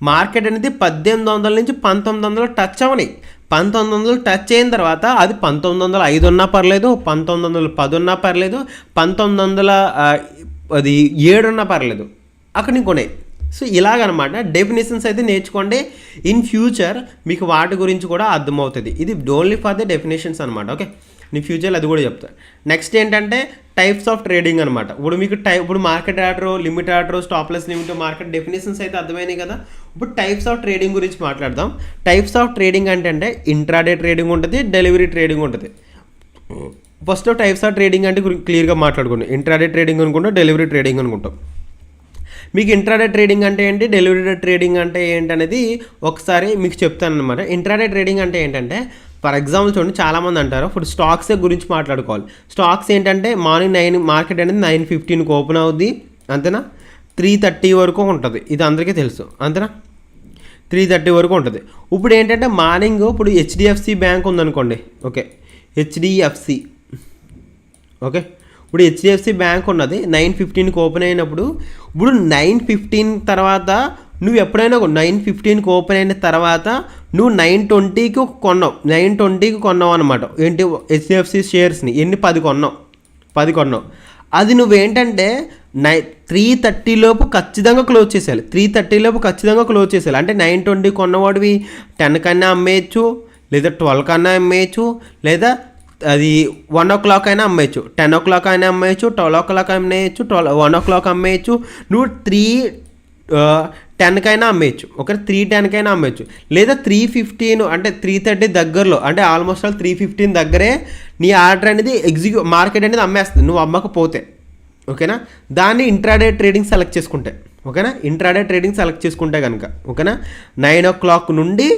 మార్కెట్ అనేది 1800 నుంచి 1900 టచ్ అవని, 1900 టచ్ అయిన తర్వాత అది 1905 ఉన్నా పర్లేదు, 1910 ఉన్నా పర్లేదు, 1907 ఉన్నా పర్లేదు, అక్కడ నేను కొనే. సో ఇలాగనమాట డెఫినేషన్స్ అయితే నేర్చుకోండి. ఇన్ ఫ్యూచర్ మీకు వాటి గురించి కూడా అర్థమవుతుంది. ఇది ఓన్లీ ఫర్ ద డెఫినేషన్స్ అనమాట. ఓకే, నేను ఫ్యూచర్లో అది కూడా చెప్తాను. నెక్స్ట్ ఏంటంటే టైప్స్ ఆఫ్ ట్రేడింగ్ అనమాట. ఇప్పుడు మీకు ఇప్పుడు market order, limit order, stop loss limit, market definitions అయితే అర్థమైనాయి కదా. ఇప్పుడు టైప్స్ ఆఫ్ ట్రేడింగ్ గురించి మాట్లాడదాం. టైప్స్ ఆఫ్ ట్రేడింగ్ అంటే ఇంట్రాడే ట్రేడింగ్ ఉంటుంది, డెలివరీ ట్రేడింగ్ ఉంటుంది. ఫస్ట్ టైప్స్ ఆఫ్ ట్రేడింగ్ అంటే క్లియర్గా మాట్లాడుకోండి. ఇంట్రాడే ట్రేడింగ్ అనుకుంటాం, డెలివరీ ట్రేడింగ్ అనుకుంటాం. మీకు ఇంట్రాడే ట్రేడింగ్ అంటే ఏంటి, డెలివరీ ట్రేడింగ్ అంటే ఏంటి అనేది ఒకసారి మీకు చెప్తాను అనమాట. ఇంట్రాడే ట్రేడింగ్ అంటే ఏంటంటే, ఫర్ ఎగ్జాంపుల్ చూడండి, చాలామంది అంటారు ఇప్పుడు స్టాక్స్ గురించి మాట్లాడుకోవాలి. స్టాక్స్ ఏంటంటే మార్నింగ్ 9 మార్కెట్ అనేది 9:15కి ఓపెన్ అవుద్ది, అంతేనా, 3:30 వరకు ఉంటుంది. ఇది అందరికీ తెలుసు, అంతేనా, 3:30 వరకు ఉంటుంది. ఇప్పుడు ఏంటంటే మార్నింగ్ ఇప్పుడు హెచ్డిఎఫ్సి బ్యాంక్ ఉందనుకోండి, ఓకే, హెచ్డిఎఫ్సి, ఓకే, ఇప్పుడు హెచ్డిఎఫ్సి బ్యాంక్ ఉన్నది 9:15కి ఓపెన్ అయినప్పుడు, ఇప్పుడు 9:15 తర్వాత నువ్వు ఎప్పుడైనా 9:15కి ఓపెన్ అయిన తర్వాత నువ్వు 9:20కి కొన్నావు, 9:20కి కొన్నావు అనమాట. ఏంటి, హెచ్డిఎఫ్సి షేర్స్ని 10 కొన్నావు. అది నువ్వేంటంటే 3:30 లోపు ఖచ్చితంగా క్లోజ్ చేసేయాలి. 3:30 లోపు ఖచ్చితంగా క్లోజ్ చేసేయాలి. అంటే 9:20 కొన్నవాడివి 10 కన్నా అమ్మేయచ్చు, లేదా 12 కన్నా అమ్మేయచ్చు, లేదా అది 1 o'clock అయినా అమ్మేయచ్చు, 10 o'clock అయినా అమ్మేయచ్చు, 12 o'clock అమ్మేయచ్చు, 1 o'clock అమ్మేయచ్చు, నువ్వు 3:10కైనా అమ్మేయచ్చు, ఒక 3:10కైనా అమ్మేయచ్చు, లేదా 3:15 అంటే 3:30 దగ్గరలో, అంటే ఆల్మోస్ట్ ఆల్ 3:15 దగ్గరే నీ ఆర్డర్ అనేది మార్కెట్ అనేది అమ్మేస్తుంది నువ్వు అమ్మకపోతే. ఓకేనా, దాన్ని ఇంట్రాడే ట్రేడింగ్ సెలెక్ట్ చేసుకుంటే, ఓకేనా, ఇంట్రాడే ట్రేడింగ్ సెలెక్ట్ చేసుకుంటే కనుక, ఓకేనా, 9 o'clock నుండి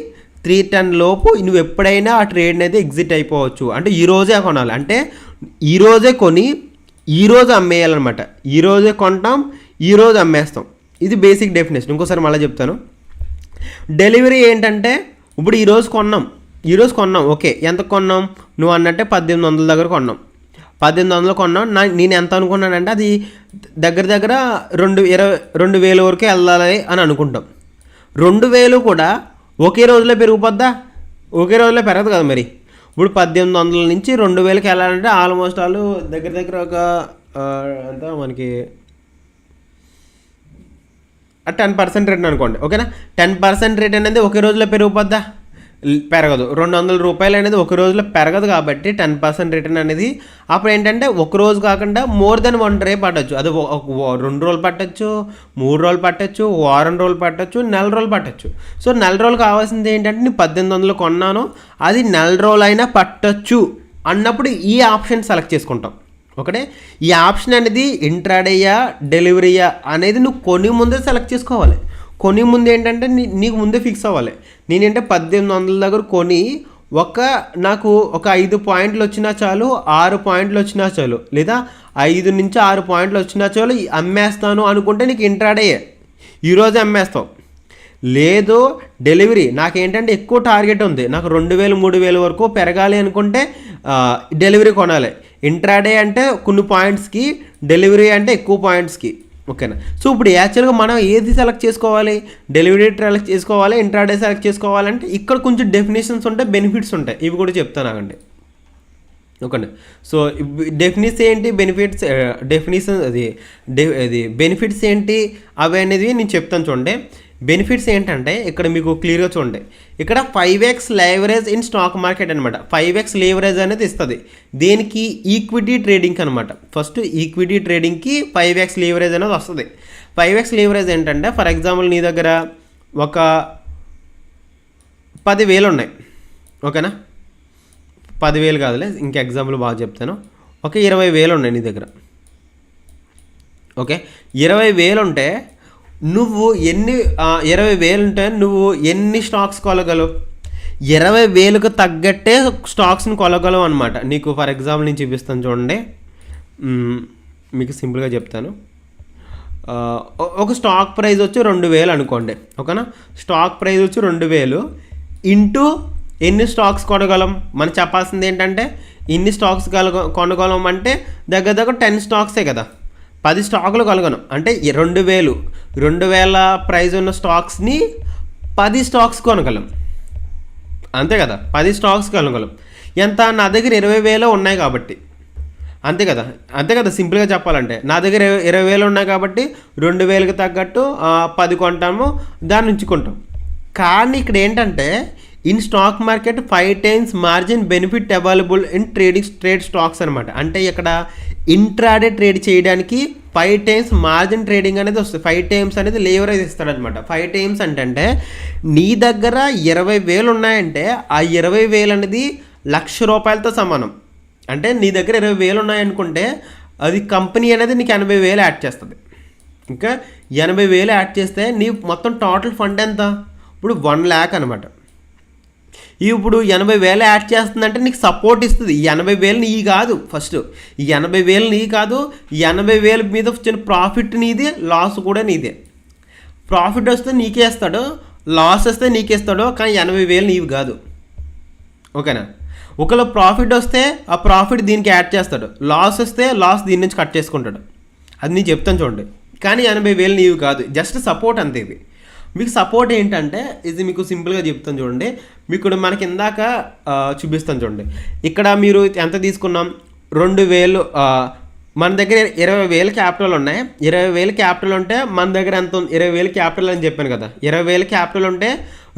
3:10 లోపు నువ్వు ఎప్పుడైనా ఆ ట్రేడ్ అనేది ఎగ్జిట్ అయిపోవచ్చు. అంటే ఈరోజే కొనాలి, అంటే ఈరోజే కొని ఈరోజు అమ్మేయాలన్నమాట. ఈరోజే కొంటాం, ఈరోజు అమ్మేస్తాం. ఇది బేసిక్ డెఫినేషన్. ఇంకోసారి మళ్ళీ చెప్తాను. డెలివరీ ఏంటంటే ఇప్పుడు ఈరోజు కొన్నాం, ఓకే, ఎంత కొన్నాం, నువ్వు అన్నట్టే 1800 దగ్గర కొన్నాం, 1800 కొన్నాం. నేను ఎంత అనుకున్నానంటే అది దగ్గర 2000 వరకే వెళ్ళాలి అని అనుకుంటాం. 2000 కూడా ఒకే రోజులో పెరిగిపోద్దా, ఒకే రోజులో పెరగదు కదా. మరి ఇప్పుడు 1800 నుంచి 2000కి వెళ్ళాలంటే ఆల్మోస్ట్ వాళ్ళు దగ్గర ఒక ఎంత మనకి 10% రేట్ అనుకోండి, ఓకేనా. 10% రేట్ అనేది ఒకే రోజులో పెరిగిపోద్దా, పెరగదు. ₹200 అనేది ఒక రోజులో పెరగదు కాబట్టి 10% రిటర్న్ అనేది. అప్పుడు ఏంటంటే ఒక రోజు కాకుండా మోర్ దెన్ 1 డే పట్టచ్చు. అది 2 రోజులు పట్టచ్చు, 3 రోజులు పట్టచ్చు, వారం రోజులు పట్టచ్చు, నెల రోజులు పట్టచ్చు. సో నెల రోజులు కావాల్సింది ఏంటంటే నేను 1800 కొన్నాను, అది నెల రోజులైనా పట్టచ్చు అన్నప్పుడు ఈ ఆప్షన్ సెలెక్ట్ చేసుకుంటాం. ఒకటే ఈ ఆప్షన్ అనేది ఇంట్రాడేయా డెలివరీయా అనేది నువ్వు కొని ముందే సెలెక్ట్ చేసుకోవాలి. కొని ముందు ఏంటంటే నీకు ముందే ఫిక్స్ అవ్వాలి. నేనంటే 1800 దగ్గర కొని నాకు ఒక 5 పాయింట్లు వచ్చినా చాలు, 6 పాయింట్లు వచ్చినా చాలు, లేదా 5 నుంచి 6 పాయింట్లు వచ్చినా చాలు అమ్మేస్తాను అనుకుంటే నీకు ఇంట్రాడేయే, ఈరోజు అమ్మేస్తావు. లేదు డెలివరీ, నాకేంటంటే ఎక్కువ టార్గెట్ ఉంది, నాకు 2000 3000 వరకు పెరగాలి అనుకుంటే డెలివరీ కొనాలి. ఇంట్రాడే అంటే కొన్ని పాయింట్స్కి, డెలివరీ అంటే ఎక్కువ పాయింట్స్కి. ఓకేనా. సో ఇప్పుడు యాక్చువల్గా మనం ఏది సెలెక్ట్ చేసుకోవాలి, డెలివరీ సెలెక్ట్ చేసుకోవాలి, ఇంట్రాడే సెలెక్ట్ చేసుకోవాలంటే ఇక్కడ కొంచెం డెఫినేషన్స్ ఉంటాయి, బెనిఫిట్స్ ఉంటాయి, ఇవి కూడా చెప్తాను ఆగండి. ఓకేనా. సో డెఫినేషన్ ఏంటి, డెఫినేషన్ అది బెనిఫిట్స్ ఏంటి అవి అనేది నేను చెప్తాను చూడండి. బెనిఫిట్స్ ఏంటంటే ఇక్కడ మీకు క్లియర్గా చూడండి, ఇక్కడ 5x leverage in stock market అనమాట. 5x లేవరేజ్ అనేది ఇస్తుంది దేనికి, ఈక్విటీ ట్రేడింగ్కి అనమాట. ఫస్ట్ ఈక్విటీ ట్రేడింగ్కి 5x లేవరేజ్ అనేది వస్తుంది. 5x లేవరేజ్ ఏంటంటే ఫర్ ఎగ్జాంపుల్ నీ దగ్గర ఒక 10,000 ఉన్నాయి, ఓకేనా? 10,000 కాదులే, ఇంకా ఎగ్జాంపుల్ బాగా చెప్తాను. ఓకే, 20,000 ఉన్నాయి నీ దగ్గర. ఓకే, 20,000 ఉంటే నువ్వు 20,000 ఉంటే నువ్వు ఎన్ని స్టాక్స్ కొనగలవు? 20,000కు తగ్గట్టే స్టాక్స్ని కొనగలవు అనమాట. నీకు ఫర్ ఎగ్జాంపుల్ నేను చూపిస్తాను చూడండి, మీకు సింపుల్గా చెప్తాను. ఒక స్టాక్ ప్రైస్ వచ్చి 2,000 అనుకోండి, ఓకేనా? స్టాక్ ప్రైస్ వచ్చి 2,000 ఇంటూ ఎన్ని స్టాక్స్ కొనగలం? మనం చెప్పాల్సింది ఏంటంటే ఇన్ని స్టాక్స్ కొనగలం అంటే దగ్గర దగ్గర 10 స్టాక్సే కదా, 10 స్టాకులు కొనగలం. అంటే 2,000 ప్రైస్ ఉన్న స్టాక్స్ని 10 స్టాక్స్ కొనగలం, అంతే కదా? 10 స్టాక్స్ కొనగలం. ఎంత? నా దగ్గర 20,000 ఉన్నాయి కాబట్టి, అంతే కదా సింపుల్గా చెప్పాలంటే నా దగ్గర 20,000 ఉన్నాయి కాబట్టి 2,000కి తగ్గట్టు 10 కొంటాము, దాన్ని ఉంచుకుంటాం. కానీ ఇక్కడ ఏంటంటే in stock market 5 times margin benefit available in trade stocks అనమాట. అంటే ఇక్కడ ఇంట్రాడే ట్రేడ్ చేయడానికి 5 times మార్జిన్ ట్రేడింగ్ అనేది వస్తుంది. 5 times అనేది లేవరేజ్ ఇస్తాడనమాట. 5 times అంటే నీ దగ్గర 20,000 ఉన్నాయంటే ఆ 20,000 అనేది ₹1,00,000 సమానం. అంటే నీ దగ్గర 20,000 ఉన్నాయనుకుంటే అది కంపెనీ అనేది నీకు 80,000 యాడ్ చేస్తుంది. ఇంకా 80,000 యాడ్ చేస్తే నీ మొత్తం టోటల్ ఫండ్ ఎంత? ఇప్పుడు 1,00,000 అనమాట. ఇప్పుడు 80,000 యాడ్ చేస్తుందంటే నీకు సపోర్ట్ ఇస్తుంది. ఈ 80,000 నీ కాదు, ఫస్ట్ ఈ 80,000 నీ కాదు, ఈ 80,000 మీద వచ్చిన ప్రాఫిట్ నీది, లాస్ కూడా నీదే. ప్రాఫిట్ వస్తే నీకే ఇస్తాడు, లాస్ వస్తే నీకే ఇస్తాడు, కానీ 80,000 నీవి కాదు, ఓకేనా? ఒకవేళ ప్రాఫిట్ వస్తే ఆ ప్రాఫిట్ దీనికి యాడ్ చేస్తాడు, లాస్ వస్తే లాస్ దీని నుంచి కట్ చేసుకుంటాడు. అది నేను చెప్తాను చూడండి. కానీ 80,000 నీవి కాదు, జస్ట్ సపోర్ట్ అంతే. ఇది మీకు సపోర్ట్ ఏంటంటే ఇది మీకు సింపుల్గా చెప్తాను చూడండి. మీకు మనకి ఇందాక చూపిస్తాను చూడండి. ఇక్కడ మీరు ఎంత తీసుకున్నాం? 2,000. మన దగ్గర 20,000 క్యాపిటల్ ఉన్నాయి. 20,000 క్యాపిటల్ ఉంటే మన దగ్గర ఎంత ఉంది? 20,000 క్యాపిటల్ అని చెప్పాను కదా. 20,000 క్యాపిటల్ ఉంటే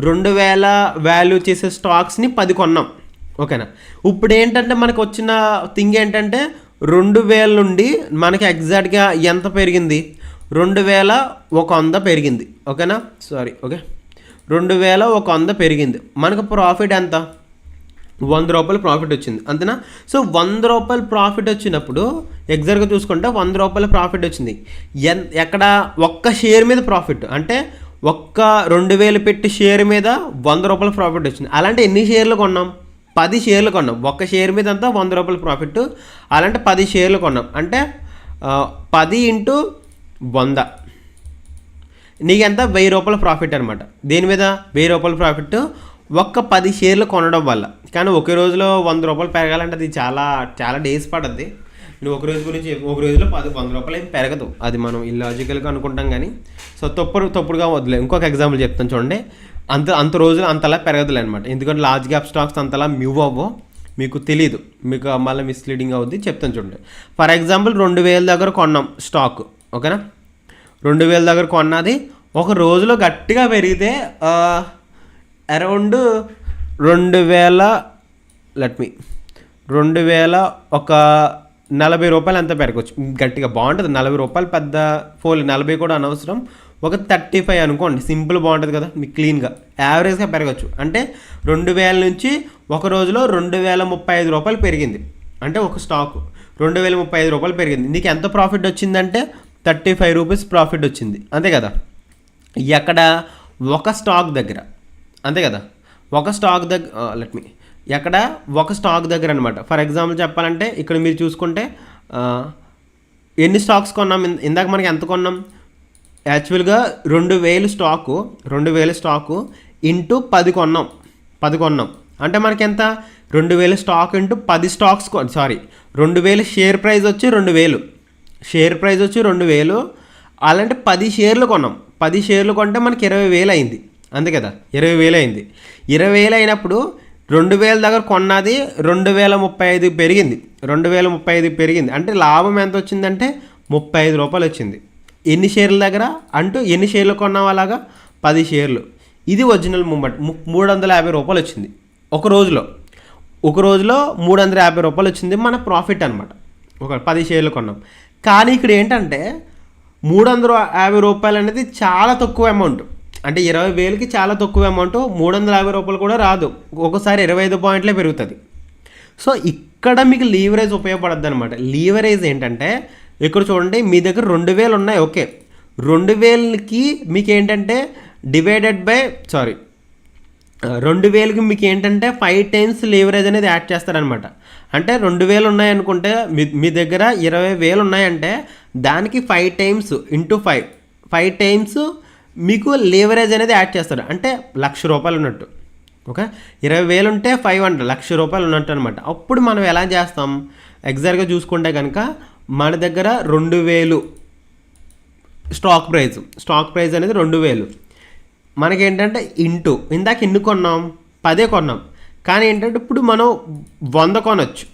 2,000 వాల్యూ చేసే స్టాక్స్ని 10 కొన్నాం, ఓకేనా? ఇప్పుడు ఏంటంటే మనకు వచ్చిన థింగ్ ఏంటంటే 2,000 నుండి మనకి ఎగ్జాక్ట్గా ఎంత పెరిగింది? 2,100 పెరిగింది, ఓకేనా? ఓకే, 2,100 పెరిగింది. మనకు ప్రాఫిట్ ఎంత? ₹100 ప్రాఫిట్ వచ్చింది, అంతేనా? సో ₹100 ప్రాఫిట్ వచ్చినప్పుడు ఎగ్జాక్ట్గా చూసుకుంటే ₹100 ప్రాఫిట్ వచ్చింది. ఎక్కడ? ఒక్క షేర్ మీద ప్రాఫిట్. అంటే ఒక్క 2,000 పెట్టి షేర్ మీద ₹100 ప్రాఫిట్ వచ్చింది. అలాంటి ఎన్ని షేర్లు కొన్నాం? 10 షేర్లు కొన్నాం. ఒక్క షేర్ మీద అంతా ₹100 ప్రాఫిట్. అలాంటి 10 షేర్లు కొన్నాం. అంటే 10 × 100 నీకెంత? ₹1,000 ప్రాఫిట్ అనమాట. దేని మీద? ₹1,000 ప్రాఫిట్ ఒక్క 10 షేర్లు కొనడం వల్ల. కానీ ఒకే రోజులో ₹100 పెరగాలంటే అది చాలా చాలా డేస్ పడుద్ది. నువ్వు ఒక రోజు గురించి ఒక రోజులో ₹100 ఏం పెరగదు, అది మనం ఇల్లాజికల్గా అనుకుంటాం. కానీ సో తప్పుడుగా వదిలే. ఇంకొక ఎగ్జాంపుల్ చెప్తాను చూడండి. అంత రోజులు అంతలా పెరగదులే అనమాట. ఎందుకంటే లార్జ్ క్యాప్ స్టాక్స్ అంతలా మూవ్ అవ్వవు, మీకు తెలీదు, మీకు మళ్ళీ మిస్లీడింగ్ అవుద్ది. చెప్తాను చూడండి. ఫర్ ఎగ్జాంపుల్ 2,000 దగ్గర కొన్నాం స్టాక్, ఓకేనా? 2,000 దగ్గర కొన్నది ఒక రోజులో గట్టిగా పెరిగితే అరౌండ్ 2,000 ఒక ₹40 ఎంత పెరగచ్చు గట్టిగా. బాగుంటుంది ₹40, పెద్ద 40 కూడా అనవసరం. ఒక 35 అనుకోండి, సింపుల్, బాగుంటుంది కదా మీకు, క్లీన్గా యావరేజ్గా పెరగచ్చు. అంటే 2,000 నుంచి ఒక రోజులో ₹2,035 పెరిగింది. అంటే ఒక స్టాక్ ₹2,035 పెరిగింది. నీకు ఎంత ప్రాఫిట్ వచ్చిందంటే ₹35 ప్రాఫిట్ వచ్చింది, అంతే కదా? ఎక్కడ? ఒక స్టాక్ దగ్గర, అంతే కదా? ఒక స్టాక్ దగ్గర ఎక్కడ? ఒక స్టాక్ దగ్గర అనమాట. ఫర్ ఎగ్జాంపుల్ చెప్పాలంటే ఇక్కడ మీరు చూసుకుంటే ఎన్ని స్టాక్స్ కొన్నాం? ఇందాక మనకి ఎంత కొన్నాం? యాక్చువల్గా 2,000 స్టాకు ఇంటూ 10 కొన్నాం. 10 కొన్నాం అంటే మనకి ఎంత? 2,000 stock into 10 stocks 2,000 share price వచ్చి 2,000, షేర్ ప్రైస్ వచ్చి 2,000. అలాంటి 10 షేర్లు కొన్నాం. 10 షేర్లు కొంటే మనకి 20,000 అయింది, అంతే కదా? 20,000 అయింది. 20,000 అయినప్పుడు 2,000 దగ్గర కొన్నది 2,035 పెరిగింది. 2,035 పెరిగింది అంటే లాభం ఎంత వచ్చిందంటే ₹35 వచ్చింది. ఎన్ని షేర్ల దగ్గర? అంటూ ఎన్ని షేర్లు కొన్నాం? అలాగా 10 షేర్లు. ఇది ఒరిజినల్ మూమెంట్. ₹350 వచ్చింది ఒక రోజులో. ₹350 వచ్చింది మన ప్రాఫిట్ అనమాట. ఒక 10 షేర్లు కొన్నాం. కానీ ఇక్కడ ఏంటంటే ₹350 అనేది చాలా తక్కువ అమౌంట్. అంటే 20,000కి చాలా తక్కువ అమౌంట్, 350 రూపాయలు కూడా రాదు, ఒకసారి 25 పాయింట్లే పెరుగుతుంది. సో ఇక్కడ మీకు లీవరేజ్ ఉపయోగపడద్దు అనమాట. లీవరేజ్ ఏంటంటే ఇక్కడ చూడండి, మీ దగ్గర 2,000 ఉన్నాయి, ఓకే, 2,000కి మీకు ఏంటంటే డివైడెడ్ బై 2,000కి మీకు ఏంటంటే 5 టైమ్స్ లీవరేజ్ అనేది యాడ్ చేస్తారనమాట. అంటే 2,000 ఉన్నాయనుకుంటే మీ దగ్గర 20,000 ఉన్నాయంటే దానికి 5 టైమ్స్ ఇంటూ 5 టైమ్స్ మీకు లీవరేజ్ అనేది యాడ్ చేస్తారు. అంటే 1,00,000 రూపాయలు ఉన్నట్టు. ఓకే, 20,000 ఉంటే 500, 1,00,000 రూపాయలు ఉన్నట్టు అనమాట. అప్పుడు మనం ఎలా చేస్తాం, ఎగ్జాక్ట్గా చూసుకుంటే కనుక మన దగ్గర 2,000 స్టాక్ ప్రైస్ అనేది 2,000. మనకేంటంటే ఇంటూ ఇందాక ఎన్ని కొన్నాం, 10 కొన్నాం, కానీ ఏంటంటే ఇప్పుడు మనం 100 కొనొచ్చు.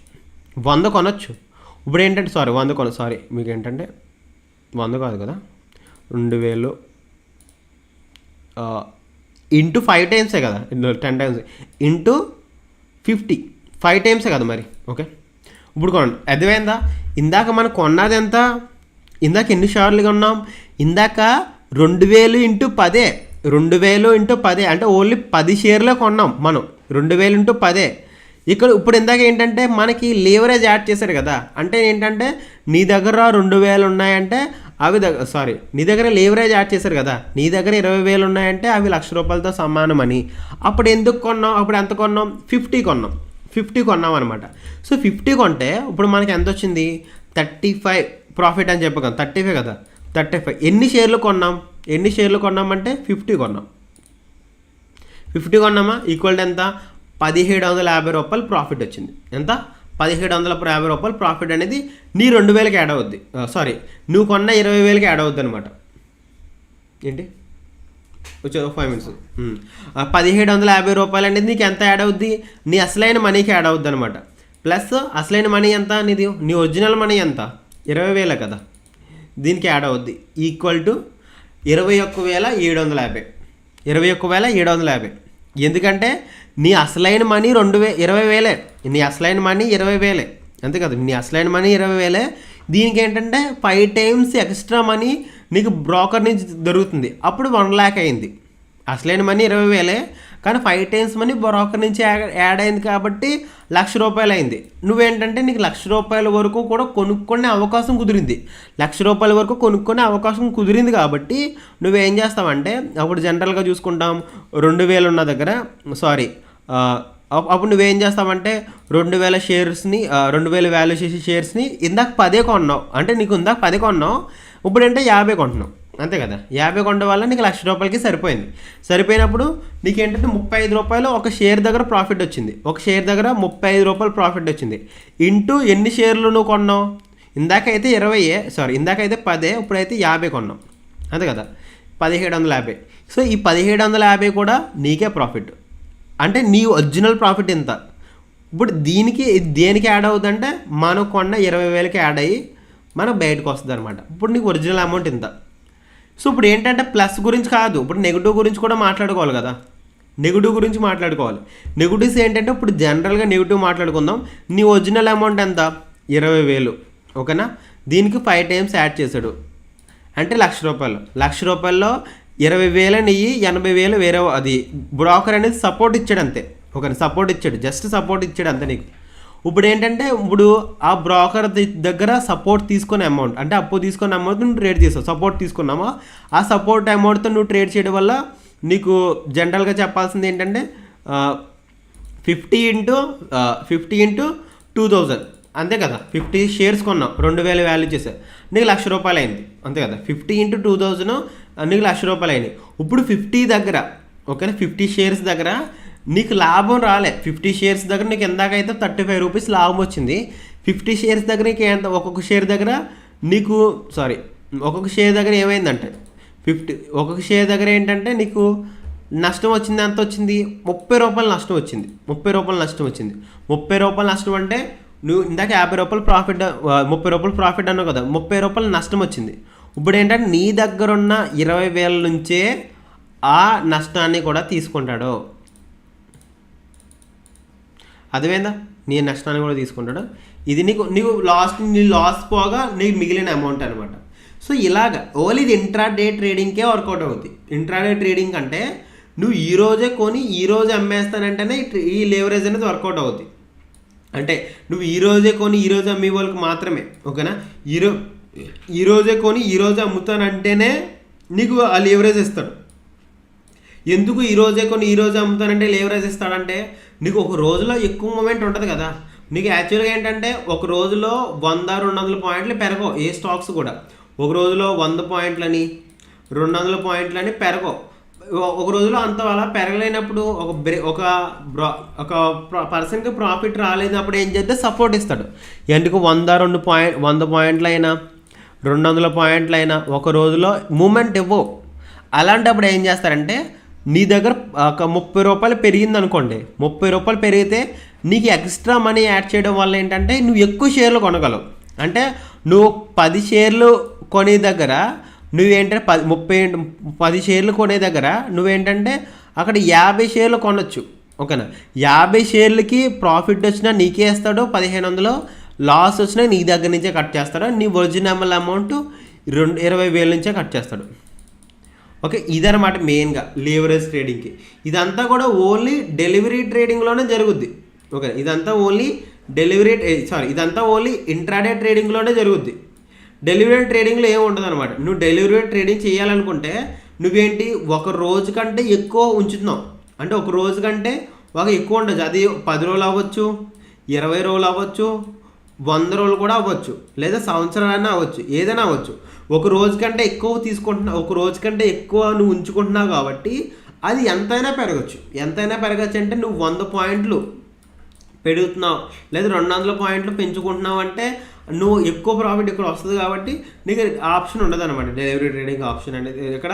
ఇప్పుడు ఏంటంటే 100 మీకు ఏంటంటే 100 కాదు కదా, 2,000 ఇంటూ 5 టైమ్సే కదా, 10 టైమ్స్ ఇంటూ 50, 5 టైమ్సే కదా మరి. ఓకే, ఇప్పుడు కొనండి, అర్థమైందా? ఇందాక మనం కొన్నది ఎంత, ఇందాక ఎన్ని షేర్లుగా ఉన్నాం, ఇందాక 2,000 ఇంటూ 10, 2,000 ఇంటూ 10 అంటే ఓన్లీ 10 షేర్లే కొన్నాం మనం, 2,000 ఇంటూ 10. ఇక్కడ ఇప్పుడు ఇందాక ఏంటంటే మనకి లీవరేజ్ యాడ్ చేశారు కదా, అంటే ఏంటంటే నీ దగ్గర 2,000 ఉన్నాయంటే అవి నీ దగ్గర లీవరేజ్ యాడ్ చేశారు కదా, నీ దగ్గర 20,000 ఉన్నాయంటే అవి 1,00,000 రూపాయలతో సమానం అని. అప్పుడు ఎందుకు కొన్నాం, అప్పుడు ఎంత కొన్నాం, 50 కొన్నాం అనమాట. సో 50 కొంటే ఇప్పుడు మనకి ఎంత వచ్చింది, 35 ప్రాఫిట్ అని చెప్పగలం. 35 కదా, 35 ఎన్ని షేర్లు కొన్నాం అంటే 50 కొన్నామా, ఈక్వల్ ఎంత, 1,750 రూపాయలు ప్రాఫిట్ వచ్చింది. ఎంత, 1,750 రూపాయలు ప్రాఫిట్ అనేది నీ 2,000కి యాడ్ అవుద్ది. నువ్వు కొన్న 20,000కి యాడ్ అవుద్ది అనమాట. ఏంటి వచ్చే 5 మినిట్స్. 1,750 రూపాయలు అనేది నీకు ఎంత యాడ్ అవుద్ది, నీ అసలైన మనీకి యాడ్ అవుద్ది అనమాట. ప్లస్ అసలైన మనీ ఎంత, నీ ఒరిజినల్ మనీ ఎంత, 20,000 కదా, దీనికి యాడ్ అవుద్ది. Equal to 21,750. ఎందుకంటే నీ అసలైన మనీ 20,000, నీ అసలైన మనీ 20,000, అంతే కదా, నీ అసలైన మనీ 20,000. దీనికి ఏంటంటే 5 టైమ్స్ ఎక్స్ట్రా మనీ నీకు బ్రోకర్ నుంచి దొరుకుతుంది, అప్పుడు 1,00,000 అయింది. అసలైన మనీ 20,000, కానీ 5 టైమ్స్ మనీ బ్రోకర్ నుంచి యాడ్ అయింది కాబట్టి 1,00,000 రూపాయలు అయింది. నువ్వేంటంటే నీకు 1,00,000 రూపాయల వరకు కూడా కొనుక్కునే అవకాశం కుదిరింది. 1,00,000 రూపాయల వరకు కొనుక్కునే అవకాశం కుదిరింది కాబట్టి నువ్వేం చేస్తావంటే, అప్పుడు జనరల్గా చూసుకుంటాం 2,000 ఉన్న దగ్గర అప్పుడు నువ్వేం చేస్తావంటే 2,000 షేర్స్ని 2,000 వాల్యూ చేసే షేర్స్ని ఇందాక 10 కొన్నావు, అంటే నీకు ఇందాక 10 కొన్నావు, ఇప్పుడంటే 50 కొంటున్నావు, అంతే కదా. 50 కొనడం వల్ల నీకు 1,00,000 రూపాయలకి సరిపోయినప్పుడు నీకు ఏంటంటే 35 రూపాయలు ఒక షేర్ దగ్గర ప్రాఫిట్ వచ్చింది. ఒక షేర్ దగ్గర 35 రూపాయలు ప్రాఫిట్ వచ్చింది. ఇంటూ ఎన్ని షేర్లు నువ్వు కొన్నావు, ఇందాకైతే 10, ఇప్పుడైతే 50 కొన్నావు, అంతే కదా, 1,750. సో ఈ 1,750 కూడా నీకే ప్రాఫిట్, అంటే నీ ఒరిజినల్ ప్రాఫిట్ ఎంత. ఇప్పుడు దేనికి యాడ్ అవుతుందంటే మనం కొన్న 20,000కి యాడ్ అయ్యి మనకు బయటకు వస్తుంది అనమాట. ఇప్పుడు నీకు ఒరిజినల్ అమౌంట్ ఇంత. సో ఇప్పుడు ఏంటంటే ప్లస్ గురించి కాదు, ఇప్పుడు నెగిటివ్ గురించి కూడా మాట్లాడుకోవాలి కదా. నెగిటివ్స్ ఏంటంటే ఇప్పుడు జనరల్గా నెగిటివ్ మాట్లాడుకుందాం. నీ ఒరిజినల్ అమౌంట్ ఎంత, 20,000, ఓకేనా. దీనికి 5 టైమ్స్ యాడ్ చేశాడు అంటే 1,00,000 రూపాయలు. 1,00,000 రూపాయల్లో 20,000 నెయ్యి, 80,000 వేరే అది బ్రోకర్ అనేది సపోర్ట్ ఇచ్చాడు అంతే. ఓకే, జస్ట్ సపోర్ట్ ఇచ్చాడు అంతే నీకు. ఇప్పుడు ఏంటంటే ఆ బ్రోకర్ దగ్గర సపోర్ట్ తీసుకునే అమౌంట్, అంటే అప్పు తీసుకున్న అమౌంట్ నువ్వు ట్రేడ్ చేసావు, సపోర్ట్ తీసుకున్నామా, ఆ సపోర్ట్ అమౌంట్తో నువ్వు ట్రేడ్ చేయడం వల్ల నీకు జనరల్గా చెప్పాల్సింది ఏంటంటే 50 ఇంటూ 2,000, అంతే కదా. 50 షేర్స్ కొన్నావు, 2,000 వాల్యూ చేసావు, నీకు 1,00,000 రూపాయలు అయింది, అంతే కదా. 50 ఇంటూ 2,000 నీకు 1,00,000 రూపాయలు అయింది. ఇప్పుడు 50 దగ్గర, ఓకేనా, 50 షేర్స్ దగ్గర నీకు లాభం రాలే. 50 షేర్స్ దగ్గర నీకు ఎందాకైతే 35 రూపీస్ లాభం వచ్చింది. 50 షేర్స్ దగ్గర నీకు ఒక్కొక్క షేర్ దగ్గర ఒక్కొక్క షేర్ దగ్గర ఏమైందంటే ఒక్కొక్క షేర్ దగ్గర ఏంటంటే నీకు నష్టం వచ్చింది. ఎంత వచ్చింది, 30 రూపాయలు నష్టం వచ్చింది. 30 రూపాయలు నష్టం అంటే నువ్వు ఇందాక 50 రూపాయలు ప్రాఫిట్, 30 రూపాయలు ప్రాఫిట్ అన్నావు కదా, 30 రూపాయలు నష్టం వచ్చింది. ఇప్పుడు ఏంటంటే నీ దగ్గర ఉన్న 20,000 నుంచే ఆ నష్టాన్ని కూడా తీసుకుంటాడు, అదేమైందా, నీ నష్టాన్ని కూడా తీసుకుంటాడు. ఇది నీ లాస్ పోగా నీకు మిగిలిన అమౌంట్ అనమాట. సో ఇలాగ ఓన్లీ ఇది ఇంట్రాడే ట్రేడింగ్కే వర్కౌట్ అవుతుంది. ఇంట్రాడే ట్రేడింగ్ అంటే నువ్వు ఈ రోజే కొని ఈ రోజు అమ్మేస్తానంటేనే ఈ లేవరేజ్ అనేది వర్కౌట్ అవుతుంది. అంటే నువ్వు ఈ రోజే కొని ఈ రోజు అమ్మే వాళ్ళకి మాత్రమే, ఓకేనా. ఈ రోజే కొని ఈ రోజు అమ్ముతానంటేనే నీకు ఆ లేవరేజ్ ఇస్తాడు. ఎందుకు ఈ రోజే కొని ఈ రోజు అమ్ముతానంటే లేవరేజ్ ఇస్తాడంటే నీకు ఒక రోజులో ఎక్కువ మూమెంట్ ఉంటుంది కదా. నీకు యాక్చువల్గా ఏంటంటే ఒక రోజులో 100-200 పాయింట్లు పెరగవు ఏ స్టాక్స్ కూడా. ఒక రోజులో 100 పాయింట్లని 200 పాయింట్లని పెరగవు. ఒక రోజులో అంత అలా పెరగలేనప్పుడు ఒక పర్సన్కి ప్రాఫిట్ రాలేనప్పుడు ఏం చేస్తే సపోర్ట్ ఇస్తాడు. ఎందుకు 100 పాయింట్లైనా 200 పాయింట్లైనా ఒక రోజులో మూమెంట్ ఇవ్వవు. అలాంటప్పుడు ఏం చేస్తారంటే నీ దగ్గర ఒక 30 రూపాయలు పెరిగింది అనుకోండి, 30 రూపాయలు పెరిగితే నీకు ఎక్స్ట్రా మనీ యాడ్ చేయడం వల్ల ఏంటంటే నువ్వు ఎక్కువ షేర్లు కొనగలవు. అంటే నువ్వు 10 షేర్లు కొనే దగ్గర నువ్వేంటంటే 10 షేర్లు కొనే దగ్గర నువ్వేంటంటే అక్కడ 50 షేర్లు కొనొచ్చు, ఓకేనా. 50 షేర్లకి ప్రాఫిట్ వచ్చినా నీకే ఇస్తాడు 1500, లాస్ వచ్చినా నీ దగ్గర నుంచే కట్ చేస్తాడు. నీ ఒరిజినల్ అమౌంట్ 20,000 నుంచే కట్ చేస్తాడు, ఓకే. ఇదనమాట మెయిన్గా లేవరేజ్ ట్రేడింగ్కి. ఇదంతా కూడా ఓన్లీ డెలివరీ ట్రేడింగ్లోనే జరుగుద్ది, ఓకే. ఇదంతా ఓన్లీ ఇంట్రాడే ట్రేడింగ్లోనే జరుగుద్ది. డెలివరీ ట్రేడింగ్లో ఏమి ఉండదు అనమాట. నువ్వు డెలివరీ ట్రేడింగ్ చేయాలనుకుంటే నువ్వేంటి ఒక రోజు కంటే ఎక్కువ ఉంచుతున్నావు. అంటే ఒక రోజు కంటే ఎక్కువ ఉండదు. అది 10 రోజులు అవ్వచ్చు, 20 రోజులు అవ్వచ్చు, 100 రోజులు కూడా అవ్వచ్చు, లేదా సంవత్సరాలైనా అవ్వచ్చు, ఏదైనా అవ్వచ్చు. ఒక రోజు కంటే ఎక్కువ తీసుకుంటున్నావు, ఒక రోజు కంటే ఎక్కువ నువ్వు ఉంచుకుంటున్నావు కాబట్టి అది ఎంతైనా పెరగచ్చు. అంటే నువ్వు 100 పాయింట్లు పెరుగుతున్నావు లేదా 200 పాయింట్లు పెంచుకుంటున్నావు అంటే నువ్వు ఎక్కువ ప్రాఫిట్ ఇక్కడ వస్తుంది కాబట్టి నీకు ఆప్షన్ ఉండదు అనమాట. డెలివరీ ట్రేడింగ్ ఆప్షన్ అనేది ఇక్కడ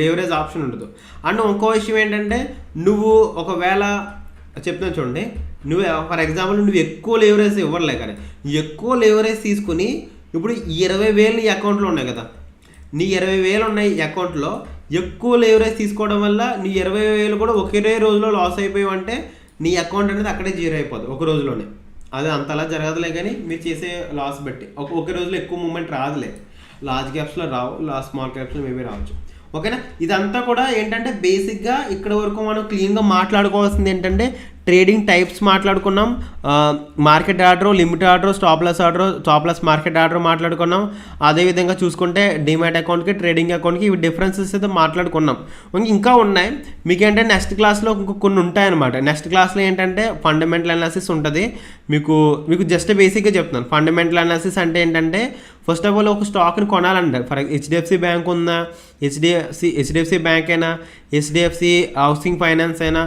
లేవరేజ్ ఆప్షన్ ఉండదు. అండ్ ఇంకో విషయం ఏంటంటే నువ్వు ఒకవేళ చెప్తున్నా చూడండి, నువ్వు ఫర్ ఎగ్జాంపుల్ నువ్వు ఎక్కువ లేవరేజ్ ఇవ్వలే కానీ ఎక్కువ లేవరేజ్ తీసుకుని ఇప్పుడు 20,000 నీ అకౌంట్లో ఉన్నాయి కదా, నీ 20,000 ఉన్నాయి అకౌంట్లో, ఎక్కువ లేవరేజ్ తీసుకోవడం వల్ల నీ 20,000 కూడా ఒకే రోజులో లాస్ అయిపోయావంటే నీ అకౌంట్ అనేది అక్కడే జీరో అయిపోతుంది ఒక రోజులోనే. అది అంతలా జరగదులే కానీ మీరు చేసే లాస్ బట్టి ఒకే రోజులో ఎక్కువ మూమెంట్ రాదులే. లార్జ్ క్యాప్స్లో రావు, స్మాల్ క్యాప్స్లో మేబీ రావచ్చు, ఓకేనా. ఇదంతా కూడా ఏంటంటే బేసిక్గా ఇక్కడ వరకు మనం క్లీన్గా మాట్లాడుకోవాల్సింది ఏంటంటే ట్రేడింగ్ టైప్స్ మాట్లాడుకున్నాం, market order, limit order, stop loss market order మాట్లాడుకున్నాం. అదేవిధంగా చూసుకుంటే డిమాట్ అకౌంట్కి ట్రేడింగ్ అకౌంట్కి ఇవి డిఫరెన్సెస్ అయితే మాట్లాడుకున్నాం. ఇంకా ఉన్నాయి మీకు ఏంటంటే నెక్స్ట్ క్లాస్లో కొన్ని ఉంటాయన్నమాట. నెక్స్ట్ క్లాస్లో ఏంటంటే ఫండమెంటల్ అనాలిసిస్ ఉంటుంది. మీకు జస్ట్ బేసిక్గా చెప్తున్నాను. ఫండమెంటల్ అనాలిసిస్ అంటే ఏంటంటే ఫస్ట్ ఆఫ్ ఆల్ ఒక స్టాక్ని కొనాలంటే ఫర్ హెచ్డిఎఫ్సి బ్యాంక్ ఉందా, హెచ్డిఎఫ్సి బ్యాంక్ అయినా, హెచ్డిఎఫ్సి హౌసింగ్ ఫైనాన్స్ అయినా,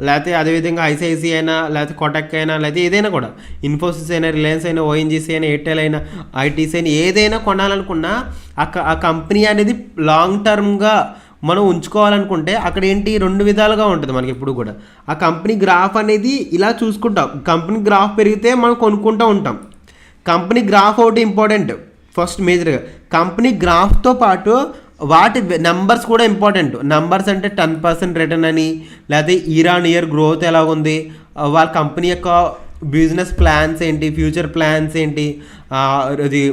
లేకపోతే అదేవిధంగా ఐసిఐసి అయినా, లేకపోతే కోటక్ అయినా, లేకపోతే ఏదైనా కూడా ఇన్ఫోసిస్ అయినా, రిలయన్స్ అయినా, ఓఎన్జీసీ అయినా, ఎయిర్టెల్ అయినా, ఐటీసీ అయినా, ఏదైనా కొనాలనుకున్నా ఆ కంపెనీ అనేది లాంగ్ టర్మ్గా మనం ఉంచుకోవాలనుకుంటే అక్కడ ఏంటి 2 విధాలుగా ఉంటుంది మనకి. ఇప్పుడు కూడా ఆ కంపెనీ గ్రాఫ్ అనేది ఇలా చూసుకుంటాం. కంపెనీ గ్రాఫ్ పెరిగితే మనం కొనుక్కుంటూ ఉంటాం. కంపెనీ గ్రాఫ్ ఒకటి ఇంపార్టెంట్ ఫస్ట్ మేజర్గా. కంపెనీ గ్రాఫ్తో పాటు వాటి నెంబర్స్ కూడా ఇంపార్టెంట్. నెంబర్స్ అంటే 10% రిటర్న్ అని, లేకపోతే ఇయర్ గ్రోత్ ఎలా ఉంది, వాళ్ళ కంపెనీ యొక్క బిజినెస్ ప్లాన్స్ ఏంటి, ఫ్యూచర్ ప్లాన్స్ ఏంటి, అది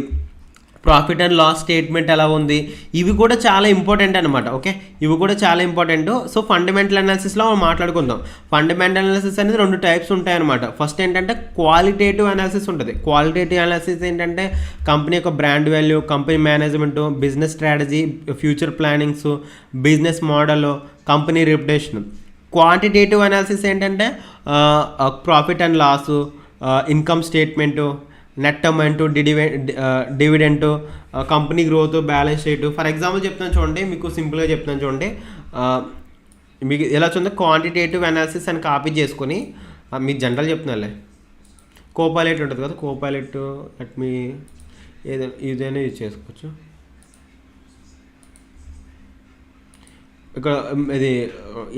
ప్రాఫిట్ అండ్ లాస్ స్టేట్మెంట్ ఎలా ఉంది, ఇవి కూడా చాలా ఇంపార్టెంట్ అనమాట, ఓకే. ఇవి కూడా చాలా ఇంపార్టెంట్. సో ఫండమెంటల్ అనాలిసిస్లో మాట్లాడుకుందాం. ఫండమెంటల్ అనాలిసిస్ అనేది 2 టైప్స్ ఉంటాయన్నమాట. ఫస్ట్ ఏంటంటే క్వాలిటేటివ్ అనాలిసిస్ ఉంటుంది. క్వాలిటేటివ్ అనాలిసిస్ ఏంటంటే కంపెనీ యొక్క brand value, company management, business strategy, future plannings, business model, company reputation. Quantitative analysis ఏంటంటే profit and loss, income statement, net amount, dividend, company growth, balance sheet. For example చెప్తాను చూడండి, మీకు సింపుల్గా చెప్తాను చూడండి. మీకు ఎలా చూడండి, క్వాంటిటేటివ్ అనాలిసిస్ అని కాపీ చేసుకొని మీకు జనరల్ చెప్తున్నానులే, కోపైలట్ ఉంటుంది కదా, కోపైలట్ లెట్ మీ ఏదైనా యూజ్ చేసుకోవచ్చు. ఇక్కడ ఇది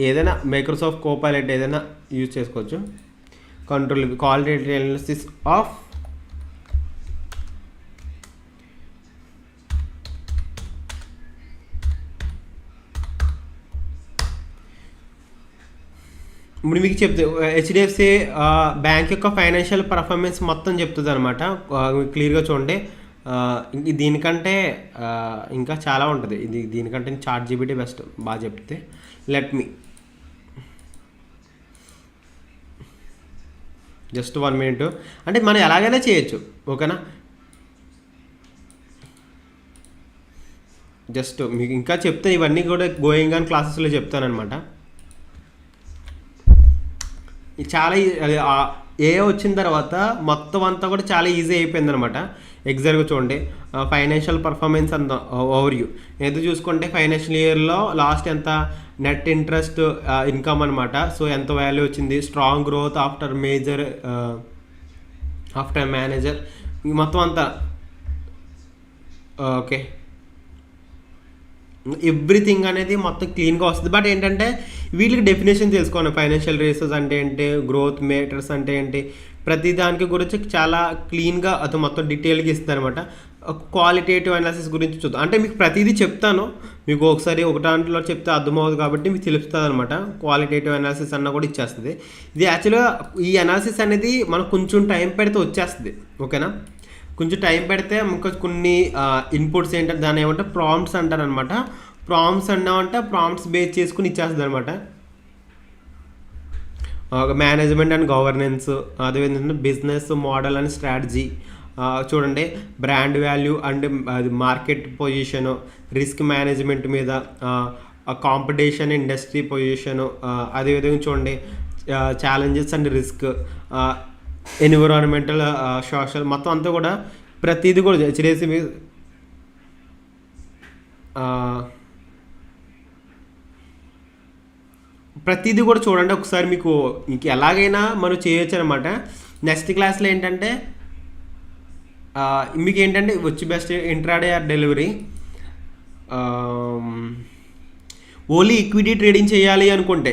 ఏదైనా మైక్రోసాఫ్ట్ కోపైలట్ ఏదైనా యూజ్ చేసుకోవచ్చు. కంట్రోల్ క్వాలిటేటివ్ అనాలిసిస్ ఆఫ్ ఇప్పుడు మీకు చెప్తే హెచ్డిఎఫ్సి బ్యాంక్ యొక్క ఫైనాన్షియల్ పర్ఫార్మెన్స్ మొత్తం చెప్తుంది అనమాట. క్లియర్గా చూడండి. దీనికంటే ఇంకా చాలా ఉంటుంది. దీనికంటే చాట్ జీపీటీ బెస్ట్ బాగా చెప్తే. Let me just 1 minute. అంటే మనం ఎలాగైనా చేయొచ్చు, ఓకేనా. జస్ట్ మీకు ఇంకా చెప్తే ఇవన్నీ కూడా గోయింగ్ ఆన్ క్లాసెస్లో చెప్తానమాట. చాలా ఏ వచ్చిన తర్వాత మొత్తం అంతా కూడా చాలా ఈజీ అయిపోయింది అనమాట. ఎగ్జాక్ట్గా చూడండి, ఫైనాన్షియల్ పర్ఫార్మెన్స్ అంత ఓవర్వ్యూ ఏదో చూసుకుంటే ఫైనాన్షియల్ ఇయర్లో లాస్ట్ ఎంత నెట్ ఇంట్రెస్ట్ ఇన్కమ్ అనమాట. సో ఎంత వాల్యూ వచ్చింది, స్ట్రాంగ్ గ్రోత్ ఆఫ్టర్ మేనేజర్ మొత్తం అంతా ఓకే. ఎవ్రీథింగ్ అనేది మొత్తం క్లీన్గా వస్తుంది. బట్ ఏంటంటే వీటికి డెఫినేషన్ తెలుసుకోండి. ఫైనాన్షియల్ రేసెస్ అంటే ఏంటి, గ్రోత్ మేటర్స్ అంటే ఏంటి, ప్రతి దానికి గురించి చాలా క్లీన్గా అది మొత్తం డీటెయిల్గా ఇస్తుంది అనమాట. క్వాలిటేటివ్ అనాలిసిస్ గురించి చూద్దాం. అంటే మీకు ప్రతిదీ చెప్తాను, మీకు ఒకసారి ఒక దాంట్లో చెప్తే అర్థమవుతుంది కాబట్టి మీకు తెలుస్తుంది అనమాట. క్వాలిటేటివ్ అనాలిసిస్ అన్న కూడా ఇచ్చేస్తుంది. ఇది యాక్చువల్గా ఈ అనాలిసిస్ అనేది మనకు కొంచెం టైం పెడితే వచ్చేస్తుంది, ఓకేనా. కొంచెం టైం పెడితే ఇంకా కొన్ని ఇన్పుట్స్ ఏంటంటే దాన్ని ఏమంటే ప్రాంప్ట్స్ అంటారు అనమాట. ప్రాంప్ట్స్ అన్నామంటే ప్రాంప్ట్స్ బేస్ చేసుకుని ఇచ్చేస్తుంది అనమాట. మేనేజ్మెంట్ అండ్ గవర్నెన్స్, అదేవిధంగా బిజినెస్ మోడల్ అండ్ స్ట్రాటజీ, చూడండి brand value and market position, risk management మీద, కాంపిటీషన్ ఇండస్ట్రీ పొజిషను, అదేవిధంగా చూడండి challenges and risk, environmental social, మొత్తం అంతా కూడా ప్రతిదీ కూడా చేసి ప్రతిదీ కూడా చూడండి ఒకసారి. మీకు ఎలాగైనా మనం చేయొచ్చు అనమాట. నెక్స్ట్ క్లాస్లో ఏంటంటే మీకు ఏంటంటే వచ్చి best intraday or delivery, only equity trading చేయాలి అనుకుంటే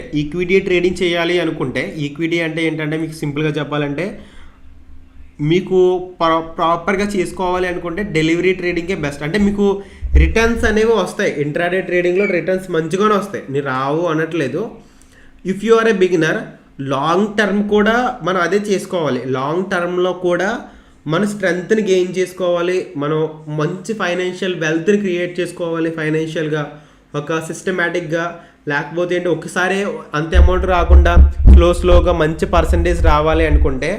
ఈక్విటీ అంటే ఏంటంటే మీకు సింపుల్గా చెప్పాలంటే మీకు ప్రాపర్గా చేసుకోవాలి అనుకుంటే డెలివరీ ట్రేడింగే బెస్ట్. అంటే మీకు రిటర్న్స్ అనేవి వస్తాయి. ఇంట్రాడే ట్రేడింగ్లో రిటర్న్స్ మంచిగానే వస్తాయి, మీరు రావు అనట్లేదు. If you are a beginner, long term కూడా మనం అదే చేసుకోవాలి. లాంగ్ టర్మ్లో కూడా మన స్ట్రెంగ్త్ని గెయిన్ చేసుకోవాలి, మనం మంచి ఫైనాన్షియల్ వెల్త్ని క్రియేట్ చేసుకోవాలి ఫైనాన్షియల్గా, ఒక సిస్టమేటిక్గా. లేకపోతే ఏంటి ఒకసారి అంత అమౌంట్ రాకుండా స్లోగా మంచి పర్సంటేజ్ రావాలి అనుకుంటే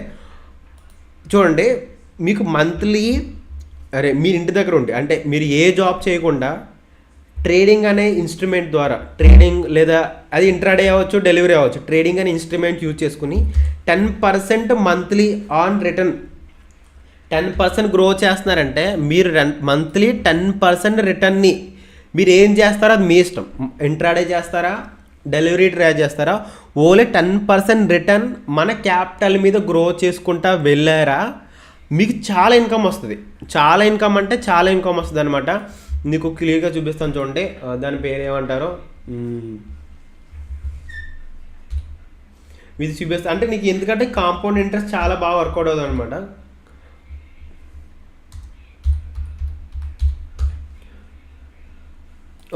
చూడండి, మీకు మంత్లీ మీరు ఇంటి దగ్గర ఉండి అంటే మీరు ఏ జాబ్ చేయకుండా ట్రేడింగ్ అనే ఇన్స్ట్రుమెంట్ ద్వారా, ట్రేడింగ్ లేదా అది ఇంట్రాడే అవ్వచ్చు డెలివరీ అవ్వచ్చు, ట్రేడింగ్ అనే ఇన్స్ట్రుమెంట్ యూజ్ చేసుకుని 10% మంత్లీ ఆన్ రిటర్న్ 10% గ్రో చేస్తున్నారంటే మీరు మంత్లీ 10% రిటర్న్ని మీరు ఏం చేస్తారో అది మీ ఇష్టం. ఇంట్రాడే చేస్తారా, డెలివరీ ట్రై చేస్తారా, ఓన్లీ 10% రిటర్న్ మన క్యాపిటల్ మీద గ్రో చేసుకుంటా వెళ్ళారా, మీకు చాలా ఇన్కమ్ వస్తుంది. చాలా ఇన్కమ్ అంటే చాలా ఇన్కమ్ వస్తుంది అనమాట. మీకు క్లియర్గా చూపిస్తాను చూడండి, దాని పేరు ఏమంటారో ఇది చూపిస్తాను. అంటే నీకు ఎందుకంటే కాంపౌండ్ ఇంట్రెస్ట్ చాలా బాగా వర్కౌట్ అవుతుంది అనమాట.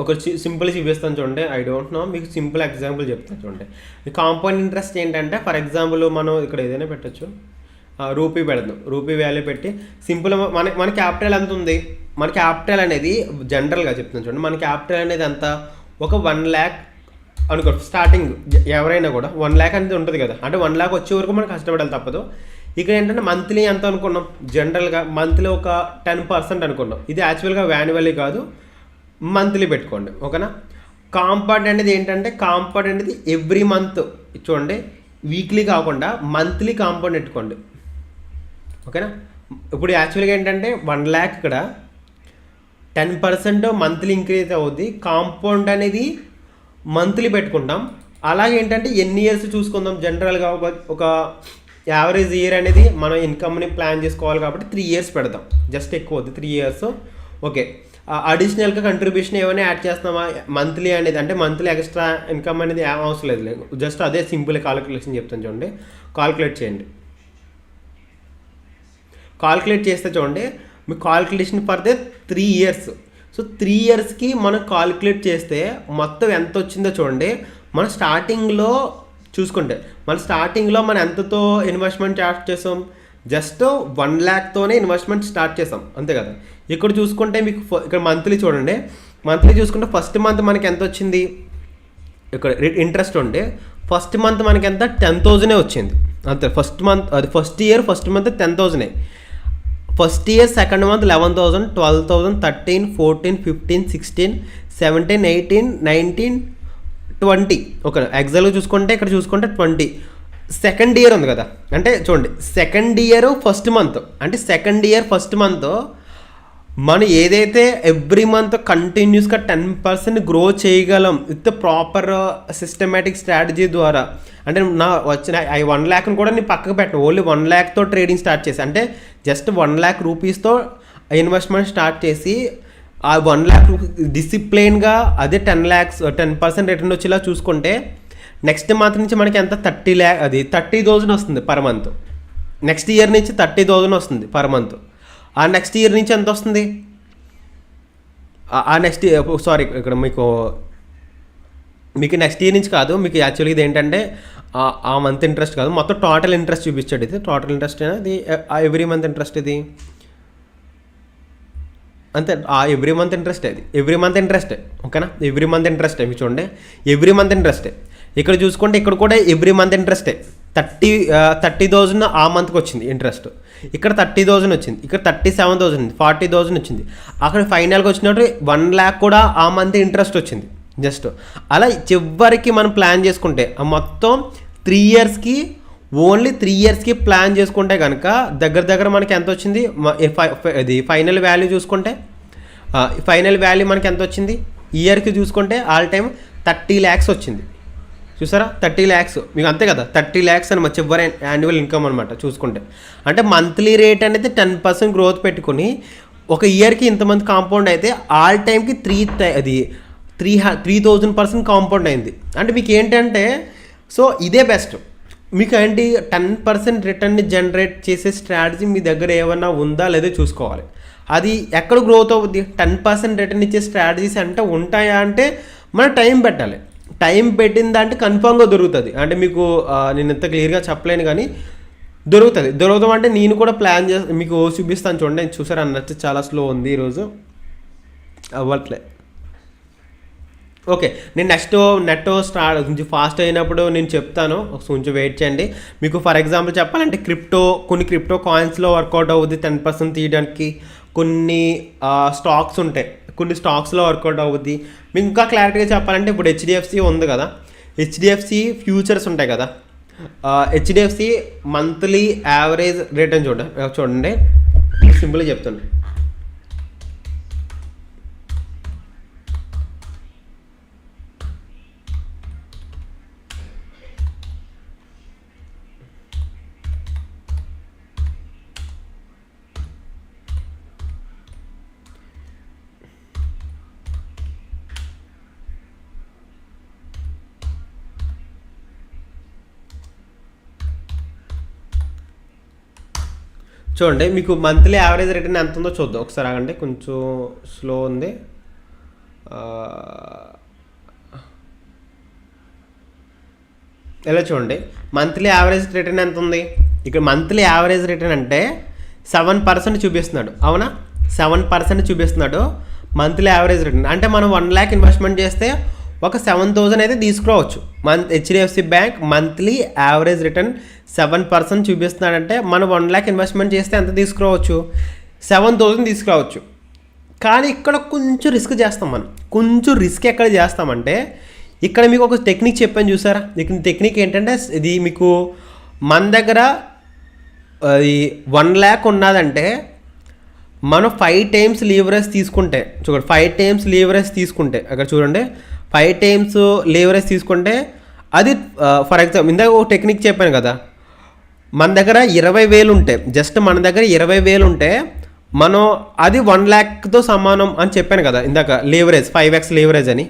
ఒక సింపుల్ చూపిస్తాను చూడండి. ఐ డోంట్ నో, మీకు సింపుల్ ఎగ్జాంపుల్ చెప్తాను చూడండి. ఈ కాంపౌండ్ ఇంట్రెస్ట్ ఏంటంటే ఫర్ ఎగ్జాంపుల్ మనం ఇక్కడ ఏదైనా పెట్టచ్చు, రూపీ పెడదాం. రూపీ వాల్యూ పెట్టి సింపుల్ మన క్యాపిటల్ ఎంత ఉంది, మన క్యాపిటల్ అనేది జనరల్గా చెప్తున్నాను చూడండి. మన క్యాపిటల్ అనేది ఎంత, ఒక 1 lakh అనుకో. స్టార్టింగ్ ఎవరైనా కూడా 1 lakh అనేది ఉంటుంది కదా, అంటే 1 lakh వచ్చే వరకు మనం కష్టపడాలి తప్పదు. ఇక్కడ ఏంటంటే మంత్లీ ఎంత అనుకున్నాం, జనరల్గా మంత్లీ ఒక 10% అనుకున్నాం. ఇది యాక్చువల్గా యాన్యువల్లీ కాదు, మంత్లీ పెట్టుకోండి, ఓకేనా. కాంపౌండ్ అనేది ఏంటంటే కాంపౌండ్ అనేది ఎవ్రీ మంత్ చూడండి, వీక్లీ కాకుండా మంత్లీ కాంపౌండ్ పెట్టుకోండి, ఓకేనా. ఇప్పుడు యాక్చువల్గా ఏంటంటే 1 lakh ఇక్కడ 10% మంత్లీ ఇంక్రీజ్ అవుద్ది. కాంపౌండ్ అనేది మంత్లీ పెట్టుకుంటాం. అలాగే ఏంటంటే ఎన్ని ఇయర్స్ చూసుకుందాం, జనరల్గా ఒక యావరేజ్ ఇయర్ అనేది మనం ఇన్కమ్ని ప్లాన్ చేసుకోవాలి కాబట్టి 3 years పెడదాం. జస్ట్ ఎక్కువ అవుద్ది 3 years, ఓకే. అడిషనల్గా కంట్రిబ్యూషన్ ఏమైనా యాడ్ చేస్తామా మంత్లీ అనేది, అంటే మంత్లీ ఎక్స్ట్రా ఇన్కమ్ అనేది అవసరం లేదు. జస్ట్ అదే సింపుల్ కాలిక్యులేషన్ చెప్తాను చూడండి. కాలిక్యులేట్ చేయండి. కాలిక్యులేట్ చేస్తే చూడండి మీ calculation for the 3 years. So 3 yearsకి మనం కాలిక్యులేట్ చేస్తే మొత్తం ఎంత వచ్చిందో చూడండి. మన స్టార్టింగ్లో చూసుకుంటే మన ఎంతతో ఇన్వెస్ట్మెంట్ స్టార్ట్ చేసాం, జస్ట్ 1,00,000తోనే ఇన్వెస్ట్మెంట్ స్టార్ట్ చేసాం అంతే కదా. ఇక్కడ చూసుకుంటే మీకు ఇక్కడ మంత్లీ చూడండి, మంత్లీ చూసుకుంటే ఫస్ట్ మంత్ మనకి ఎంత వచ్చింది, ఇక్కడ ఇంట్రెస్ట్ ఉంటే ఫస్ట్ మంత్ మనకి ఎంత 10,000 వచ్చింది అంతే. ఫస్ట్ మంత్ అది first month 10,000. First year second month 11,000, 12,000, 13, 14, 15, 16, 17, 18, 19, 20. ఒక ఎగ్జాక్ట్గా చూసుకుంటే ఇక్కడ చూసుకుంటే 20. సెకండ్ ఇయర్ ఉంది కదా, అంటే చూడండి సెకండ్ ఇయర్ ఫస్ట్ మంత్, అంటే సెకండ్ ఇయర్ ఫస్ట్ మంత్ మనం ఏదైతే ఎవ్రీ మంత్ కంటిన్యూస్గా 10% గ్రో చేయగలం విత్ ప్రాపర్ సిస్టమేటిక్ స్ట్రాటజీ ద్వారా. అంటే నా వచ్చిన 1,00,000 కూడా నేను పక్కకు పెట్టను, ఓన్లీ 1,00,000తో ట్రేడింగ్ స్టార్ట్ చేసి, అంటే జస్ట్ 1,00,000 రూపీస్తో ఇన్వెస్ట్మెంట్ స్టార్ట్ చేసి ఆ 1,00,000 రూపీస్ డిసిప్లైన్గా అదే 10% రిటర్న్ వచ్చేలా చూసుకుంటే నెక్స్ట్ మంత్ నుంచి మనకి ఎంత 30,000 వస్తుంది పర్ మంత్. నెక్స్ట్ ఇయర్ నుంచి 30,000 వస్తుంది పర్ మంత్. ఆ నెక్స్ట్ ఇయర్ నుంచి ఎంత వస్తుంది, ఆ నెక్స్ట్ సారీ ఇక్కడ మీకు నెక్స్ట్ ఇయర్ నుంచి కాదు, మీకు యాక్చువల్గా ఇది ఏంటంటే ఆ మంత్ ఇంట్రెస్ట్ కాదు, మొత్తం టోటల్ ఇంట్రెస్ట్ చూపించాడు. ఇది టోటల్ ఇంట్రెస్ట్ ఇది ఎవ్రీ మంత్ ఇంట్రెస్ట్ ఇది అంతే. ఎవ్రీ మంత్ ఇంట్రెస్ట్ అది ఎవ్రీ మంత్ ఇంట్రెస్టే ఓకేనా, ఎవ్రీ మంత్ ఇంట్రెస్టే. మీకు చూడండి ఎవ్రీ మంత్ ఇంట్రెస్టే. ఇక్కడ చూసుకుంటే ఇక్కడ కూడా ఎవ్రీ మంత్ ఇంట్రెస్టే. 30,000 ఆ మంత్కి వచ్చింది ఇంట్రెస్ట్, ఇక్కడ 30,000 వచ్చింది, ఇక్కడ 37,000, 40,000 వచ్చింది. అక్కడ ఫైనల్గా వచ్చినట్టు 1,00,000 కూడా ఆ మంత్ ఇంట్రెస్ట్ వచ్చింది. జస్ట్ అలా చివరికి మనం ప్లాన్ చేసుకుంటే మొత్తం 3 ఇయర్స్కి ఓన్లీ 3 ఇయర్స్కి ప్లాన్ చేసుకుంటే కనుక దగ్గర మనకి ఎంత వచ్చింది, ఇది ఫైనల్ వాల్యూ చూసుకుంటే ఫైనల్ వాల్యూ మనకి ఎంత వచ్చింది ఇయర్కి చూసుకుంటే ఆల్ టైమ్ 30 lakhs వచ్చింది. చూసారా 30 lakhs మీకు అంతే కదా, 30 lakhs అని చివరి యాన్యువల్ ఇన్కమ్ అనమాట చూసుకుంటే. అంటే మంత్లీ రేట్ అనేది 10% గ్రోత్ పెట్టుకుని ఒక ఇయర్కి ఇంతమంది కాంపౌండ్ అయితే ఆల్ టైంకి 3,000% కాంపౌండ్ అయింది. అంటే మీకు ఏంటంటే సో ఇదే బెస్ట్. మీకు ఏంటి 10% రిటర్న్ని జనరేట్ చేసే స్ట్రాటజీ మీ దగ్గర ఏమన్నా ఉందా లేదో చూసుకోవాలి. అది ఎక్కడ గ్రోత్ అవుద్ది, 10% రిటర్న్ ఇచ్చే స్ట్రాటజీస్ అంటే ఉంటాయా అంటే మనం టైం పెట్టాలి. టైం పెట్టిన దాంట్లో కన్ఫామ్గా దొరుకుతుంది. అంటే మీకు నేను ఇంత క్లియర్గా చెప్పలేను కానీ దొరుకుతాం అంటే నేను కూడా ప్లాన్ చేసి మీకు చూపిస్తాను చూడండి. చూసారు అన్నట్టు చాలా స్లో ఉంది ఈరోజు అవ్వట్లే. ఓకే నేను నెక్స్ట్ నెట్ స్టార్ట్ కొంచెం ఫాస్ట్ అయినప్పుడు నేను చెప్తాను, కొంచెం వెయిట్ చేయండి. మీకు ఫర్ ఎగ్జాంపుల్ చెప్పాలంటే కొన్ని క్రిప్టో కాయిన్స్లో వర్కౌట్ అవుతుంది 10% తీయడానికి, కొన్ని స్టాక్స్ ఉంటాయి కొన్ని స్టాక్స్లో వర్కౌట్ అవుద్ది. మీకు ఇంకా క్లారిటీగా చెప్పాలంటే ఇప్పుడు హెచ్డిఎఫ్సి ఉంది కదా, హెచ్డిఎఫ్సి ఫ్యూచర్స్ ఉంటాయి కదా, హెచ్డిఎఫ్సి మంత్లీ యావరేజ్ రిటర్న్ చూడండి సింపుల్గా చెప్తాను. చూడండి మీకు మంత్లీ యావరేజ్ రిటర్న్ ఎంత ఉందో చూద్దాం ఒకసారి. ఆగండి కొంచెం స్లో ఉంది. ఇలా చూడండి మంత్లీ యావరేజ్ రిటర్న్ ఎంత ఉంది. ఇక్కడ మంత్లీ యావరేజ్ రిటర్న్ అంటే 7% చూపిస్తున్నాడు, అవునా 7% చూపిస్తున్నాడు మంత్లీ యావరేజ్ రిటర్న్. అంటే మనం 1,00,000 ఇన్వెస్ట్మెంట్ చేస్తే ఒక 7,000 అయితే తీసుకురావచ్చు. HDFC bank monthly average return 7% చూపిస్తున్నాడంటే మనం 1,00,000 ఇన్వెస్ట్మెంట్ చేస్తే ఎంత తీసుకురావచ్చు, 7,000 తీసుకురావచ్చు. కానీ ఇక్కడ కొంచెం రిస్క్ చేస్తాం మనం. కొంచెం రిస్క్ ఎక్కడ చేస్తామంటే ఇక్కడ మీకు ఒక టెక్నిక్ చెప్పాను చూసారా. ఇక్కడ టెక్నిక్ ఏంటంటే ఇది మీకు మన దగ్గర 1,00,000 ఉన్నదంటే మనం 5 times లీవరేజ్ తీసుకుంటే చూడండి 5 times లీవరేజ్ తీసుకుంటే అక్కడ చూడండి 5 times లీవరేజ్ తీసుకుంటే అది ఫర్ ఎగ్జాంపుల్ ఇందాక ఒక టెక్నిక్ చెప్పాను కదా, మన దగ్గర 20,000 ఉంటే జస్ట్ మన దగ్గర 20,000 ఉంటే మనం అది 1,00,000తో సమానం అని చెప్పాను కదా ఇందాక. లీవరేజ్ 5x లీవరేజ్ అని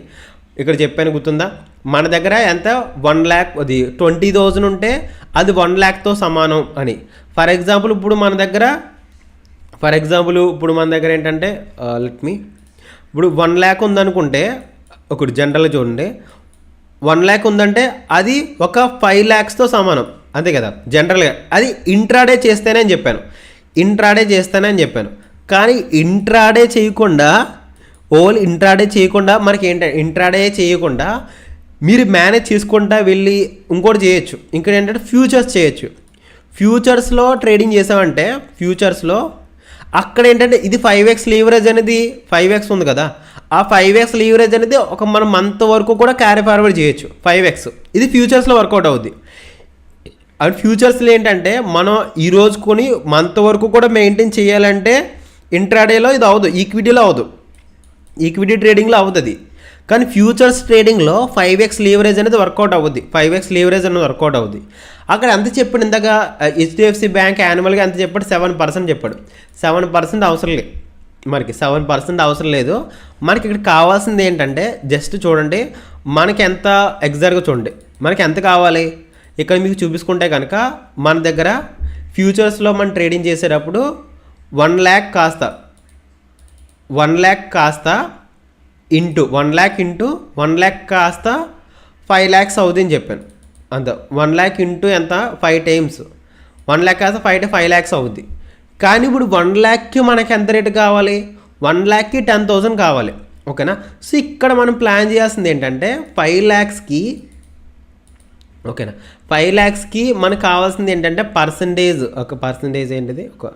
ఇక్కడ చెప్పాను గుర్తుందా. మన దగ్గర ఎంత 1,00,000 అది 20,000 ఉంటే అది 1,00,000తో సమానం అని. ఫర్ ఎగ్జాంపుల్ ఇప్పుడు మన దగ్గర ఏంటంటే ఇప్పుడు 1,00,000 ఉందనుకుంటే ఒకటి జనరల్గా చూడండి 1,00,000 ఉందంటే అది ఒక 5 lakhsతో సమానం. అంతే కదా. జనరల్గా అది ఇంట్రాడే చేస్తేనే అని చెప్పాను, ఇంట్రాడే చేస్తేనే అని చెప్పాను. కానీ ఇంట్రాడే చేయకుండా, ఓన్లీ ఇంట్రాడే చేయకుండా మనకి ఏంటంటే ఇంట్రాడే చేయకుండా మీరు మేనేజ్ చేసుకుంటా వెళ్ళి ఇంకోటి చేయొచ్చు. ఇంకోటి ఏంటంటే ఫ్యూచర్స్ చేయొచ్చు. ఫ్యూచర్స్లో ట్రేడింగ్ చేసామంటే ఫ్యూచర్స్లో అక్కడ ఏంటంటే ఇది 5x లీవరేజ్ అనేది 5x ఉంది కదా, ఆ 5x లీవరేజ్ అనేది ఒక మన మంత్ వరకు కూడా క్యారీ ఫార్వర్డ్ చేయొచ్చు 5x. ఇది ఫ్యూచర్స్లో వర్కౌట్ అవుద్ది. అండ్ ఫ్యూచర్స్లో ఏంటంటే మనం ఈ రోజు కొని మంత్ వరకు కూడా మెయింటైన్ చేయాలంటే ఇంట్రాడేలో ఇది అవ్వదు, ఈక్విటీలో అవ్వదు, ఈక్విటీ ట్రేడింగ్లో అవుతుంది. కానీ ఫ్యూచర్స్ ట్రేడింగ్లో 5x లీవరేజ్ అనేది వర్కౌట్ అవుద్ది, 5x లీవరేజ్ అనేది వర్కౌట్ అవుద్ది. అక్కడ ఎంత చెప్పాడు ఇందాక హెచ్డిఎఫ్సి బ్యాంక్ యాన్యువల్గా ఎంత చెప్పాడు, 7% చెప్పాడు. 7% అవసరం లేదు మనకి, 7% అవసరం లేదు మనకి. ఇక్కడ కావాల్సింది ఏంటంటే జస్ట్ చూడండి మనకి ఎంత ఎగ్జాక్ట్గా చూడండి మనకి ఎంత కావాలి. ఇక్కడ మీకు చూపించుకుంటే కనుక మన దగ్గర ఫ్యూచర్స్లో మనం ట్రేడింగ్ చేసేటప్పుడు 1 lakh కాస్త 1 lakh కాస్త ఇంటూ 1 lakh ఇంటూ 1 lakh కాస్త 5 lakhs అవుతుంది అని చెప్పాను. అంత 1 lakh ఇంటూ ఎంత 5 times 1 lakh కాస్త 5 lakhs అవుద్ది. కానీ ఇప్పుడు 1 lakhకి మనకి ఎంత రేటు కావాలి, 1 lakhకి 10,000 కావాలి. ఓకేనా. సో ఇక్కడ మనం ప్లాన్ చేయాల్సింది ఏంటంటే 5 lakhsకి, ఓకేనా, 5 lakhsకి మనకు కావాల్సింది ఏంటంటే పర్సంటేజ్, ఒక పర్సంటేజ్ ఏంటిది, ఒక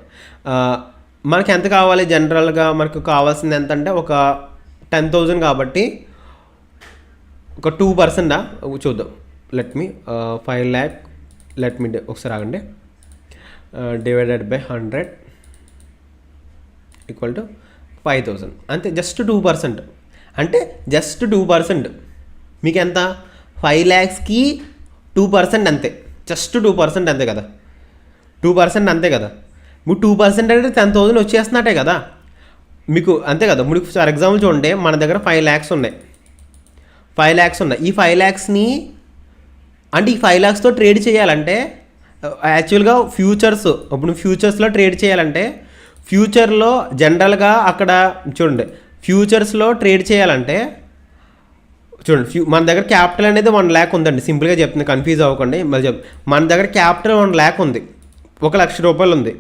మనకి ఎంత కావాలి జనరల్గా మనకు కావాల్సింది ఎంత అంటే ఒక 10,000 కాబట్టి ఒక 2% చూద్దాం. Let me 5 lakh let me ఒకసారి ఆగండి, డివైడెడ్ బై 100 ఈక్వల్ టు 5,000 అంతే. జస్ట్ 2% అంటే జస్ట్ 2% మీకు ఎంత 5 lakhsకి 2% అంతే, జస్ట్ 2% అంతే కదా, 2% అంతే కదా. మీకు 2% అంటే 10,000 వచ్చేస్తున్నట్టే కదా మీకు, అంతే కదా. మీకు ఫర్ ఎగ్జాంపుల్ చూడండి మన దగ్గర 5 lakhs ఉన్నాయి, 5 lakhs ఉన్నాయి. ఈ 5 lakhsని అంటే ఈ 5 lakhsతో ట్రేడ్ చేయాలంటే యాక్చువల్గా ఫ్యూచర్స్, ఇప్పుడు ఫ్యూచర్స్లో ట్రేడ్ చేయాలంటే ఫ్యూచర్లో జనరల్గా అక్కడ చూడండి ఫ్యూచర్స్లో ట్రేడ్ చేయాలంటే చూడండి మన దగ్గర క్యాపిటల్ అనేది 1 lakh ఉందండి. సింపుల్గా చెప్తుంది, కన్ఫ్యూజ్ అవ్వకండి. మళ్ళీ మన దగ్గర క్యాపిటల్ 1 lakh ఉంది, 1,00,000 రూపాయలు ఉంది.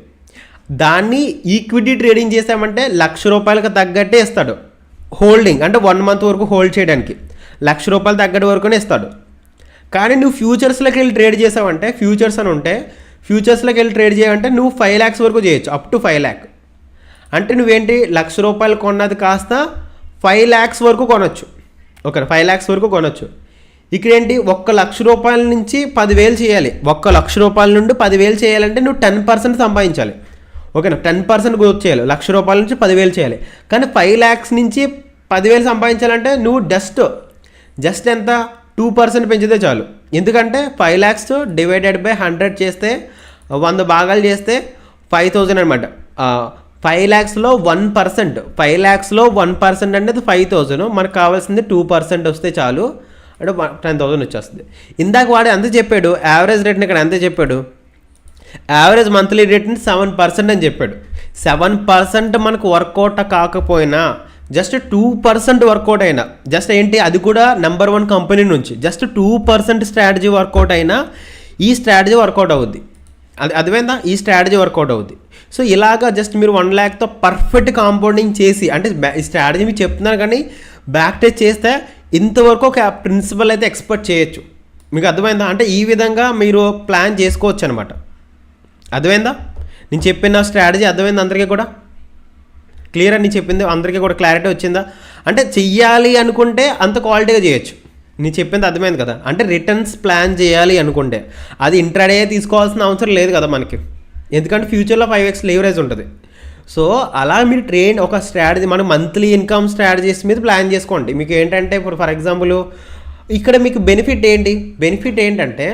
దాన్ని ఈక్విటీ ట్రేడింగ్ చేసామంటే 1,00,000 రూపాయలకు తగ్గట్టే ఇస్తాడు హోల్డింగ్, అంటే 1 month వరకు హోల్డ్ చేయడానికి 1,00,000 రూపాయలు తగ్గట్టు వరకునే ఇస్తాడు. కానీ నువ్వు ఫ్యూచర్స్లోకి వెళ్ళి ట్రేడ్ చేసావంటే, ఫ్యూచర్స్ అని ఉంటే ఫ్యూచర్స్లోకి వెళ్ళి ట్రేడ్ చేయాలంటే నువ్వు 5 lakhs వరకు చేయొచ్చు, అప్ టు 5 lakh. అంటే నువ్వేంటి 1,00,000 రూపాయలు కొన్నది కాస్త 5 lakhs వరకు కొనొచ్చు. ఓకే, 5 lakhs వరకు కొనొచ్చు. ఇక్కడ ఏంటి 1,00,000 రూపాయల నుంచి 10,000 చేయాలి, 1,00,000 రూపాయల నుండి 10,000 చేయాలంటే నువ్వు 10% సంపాదించాలి. ఓకేనా, 10% గ్రోత్ చేయాలి, 1,00,000 రూపాయల నుంచి 10,000 చేయాలి. కానీ 5 lakhs నుంచి 10,000 సంపాదించాలంటే నువ్వు జస్ట్ ఎంత 2% పెంచితే చాలు. ఎందుకంటే 5 lakhs డివైడెడ్ బై 100 చేస్తే 100 భాగాలు చేస్తే 5,000 అనమాట. 5 lakhsలో 1%, 5 lakhsలో 1% అనేది 5,000. మనకు కావాల్సింది 2% వస్తే చాలు, అంటే 10,000 వచ్చేస్తుంది. ఇందాక వాడు ఎంత చెప్పాడు, యావరేజ్ రేట్ని ఇక్కడ ఎంత చెప్పాడు, యావరేజ్ మంత్లీ రేట్ని 7% అని చెప్పాడు. 7% మనకు వర్కౌట్ కాకపోయినా జస్ట్ 2% వర్కౌట్ అయినా, జస్ట్ ఏంటి అది కూడా నెంబర్ 1 కంపెనీ నుంచి జస్ట్ 2% స్ట్రాటజీ వర్కౌట్ అయినా ఈ స్ట్రాటజీ వర్కౌట్ అవుద్ది. అదివేందా, ఈ స్ట్రాటజీ వర్కౌట్ అవుద్ది. సో ఇలాగా జస్ట్ మీరు 1 lakhతో పర్ఫెక్ట్ కాంపౌండింగ్ చేసి, అంటే ఈ స్ట్రాటజీ మీకు చెప్తున్నారు కానీ బ్యాక్ టెస్ట్ చేస్తే ఇంతవరకు ఒక ప్రిన్సిపల్ అయితే ఎక్స్పెక్ట్ చేయొచ్చు. మీకు అర్థమైందా, అంటే ఈ విధంగా మీరు ప్లాన్ చేసుకోవచ్చు అనమాట. అర్థమైందా నేను చెప్పిన స్ట్రాటజీ, అర్థమైందా అందరికీ కూడా క్లియర్ అని చెప్పింది, అందరికీ కూడా క్లారిటీ వచ్చిందా? అంటే చెయ్యాలి అనుకుంటే అంత క్వాలిటీగా చేయొచ్చు. నేను చెప్పింది అర్థమైంది కదా. అంటే రిటర్న్స్ ప్లాన్ చేయాలి అనుకుంటే అది ఇంట్రాడే తీసుకోవాల్సిన అవసరం లేదు కదా మనకి, ఎందుకంటే ఫ్యూచర్లో 5x లీవరేజ్ ఉంటుంది. సో అలా మీరు ఒక స్ట్రాటజీ, మన మంత్లీ ఇన్కమ్ స్ట్రాటజీస్ మీద ప్లాన్ చేసుకోండి. మీకు ఏంటంటే ఇప్పుడు ఫర్ ఎగ్జాంపుల్ ఇక్కడ మీకు బెనిఫిట్ ఏంటంటే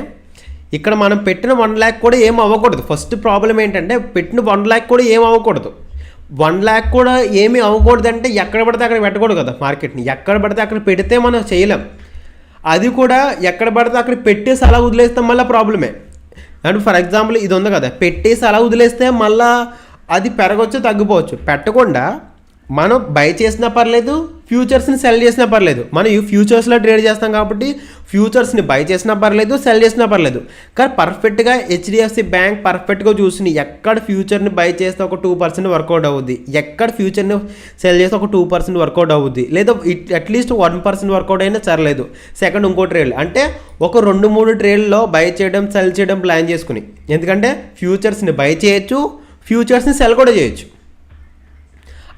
ఇక్కడ మనం పెట్టిన 1 lakh కూడా ఏం అవ్వకూడదు. ఫస్ట్ ప్రాబ్లం ఏంటంటే పెట్టిన 1 lakh కూడా ఏం అవ్వకూడదు. 1 lakh కూడా ఏమీ అవ్వకూడదు అంటే ఎక్కడ పడితే అక్కడ పెట్టకూడదు కదా మార్కెట్ని. ఎక్కడ పడితే అక్కడ పెడితే మనం చేయలేం. అది కూడా ఎక్కడ పడితే అక్కడ పెట్టేసి అలా వదిలేస్తాం మళ్ళీ ప్రాబ్లమే. అండ్ ఫర్ ఎగ్జాంపుల్ ఇది ఉంది కదా, పెట్టేసి అలా వదిలేస్తే మళ్ళీ అది పెరగవచ్చు తగ్గిపోవచ్చు. పెట్టకుండా మనం బై చేసినా పర్లేదు, ఫ్యూచర్స్ని సెల్ చేసినా పర్లేదు. మనం ఈ ఫ్యూచర్స్లో ట్రేడ్ చేస్తాం కాబట్టి ఫ్యూచర్స్ని బై చేసినా పర్లేదు, సెల్ చేసినా పర్లేదు. కానీ పర్ఫెక్ట్గా హెచ్డిఎఫ్సి బ్యాంక్ పర్ఫెక్ట్గా చూసి ఎక్కడ ఫ్యూచర్ని బై చేస్తే ఒక 2% వర్కౌట్ అవుద్ది, ఎక్కడ ఫ్యూచర్ని సెల్ చేస్తే ఒక 2% వర్కౌట్ అవుద్ది, లేదా అట్లీస్ట్ 1% వర్కౌట్ అయినా సరలేదు. సెకండ్ ఇంకో ట్రేడ్ అంటే ఒక 2-3 ట్రేడ్లో బై చేయడం, సెల్ చేయడం ప్లాన్ చేసుకుని. ఎందుకంటే ఫ్యూచర్స్ని బై చేయొచ్చు, ఫ్యూచర్స్ని సెల్ కూడా చేయొచ్చు.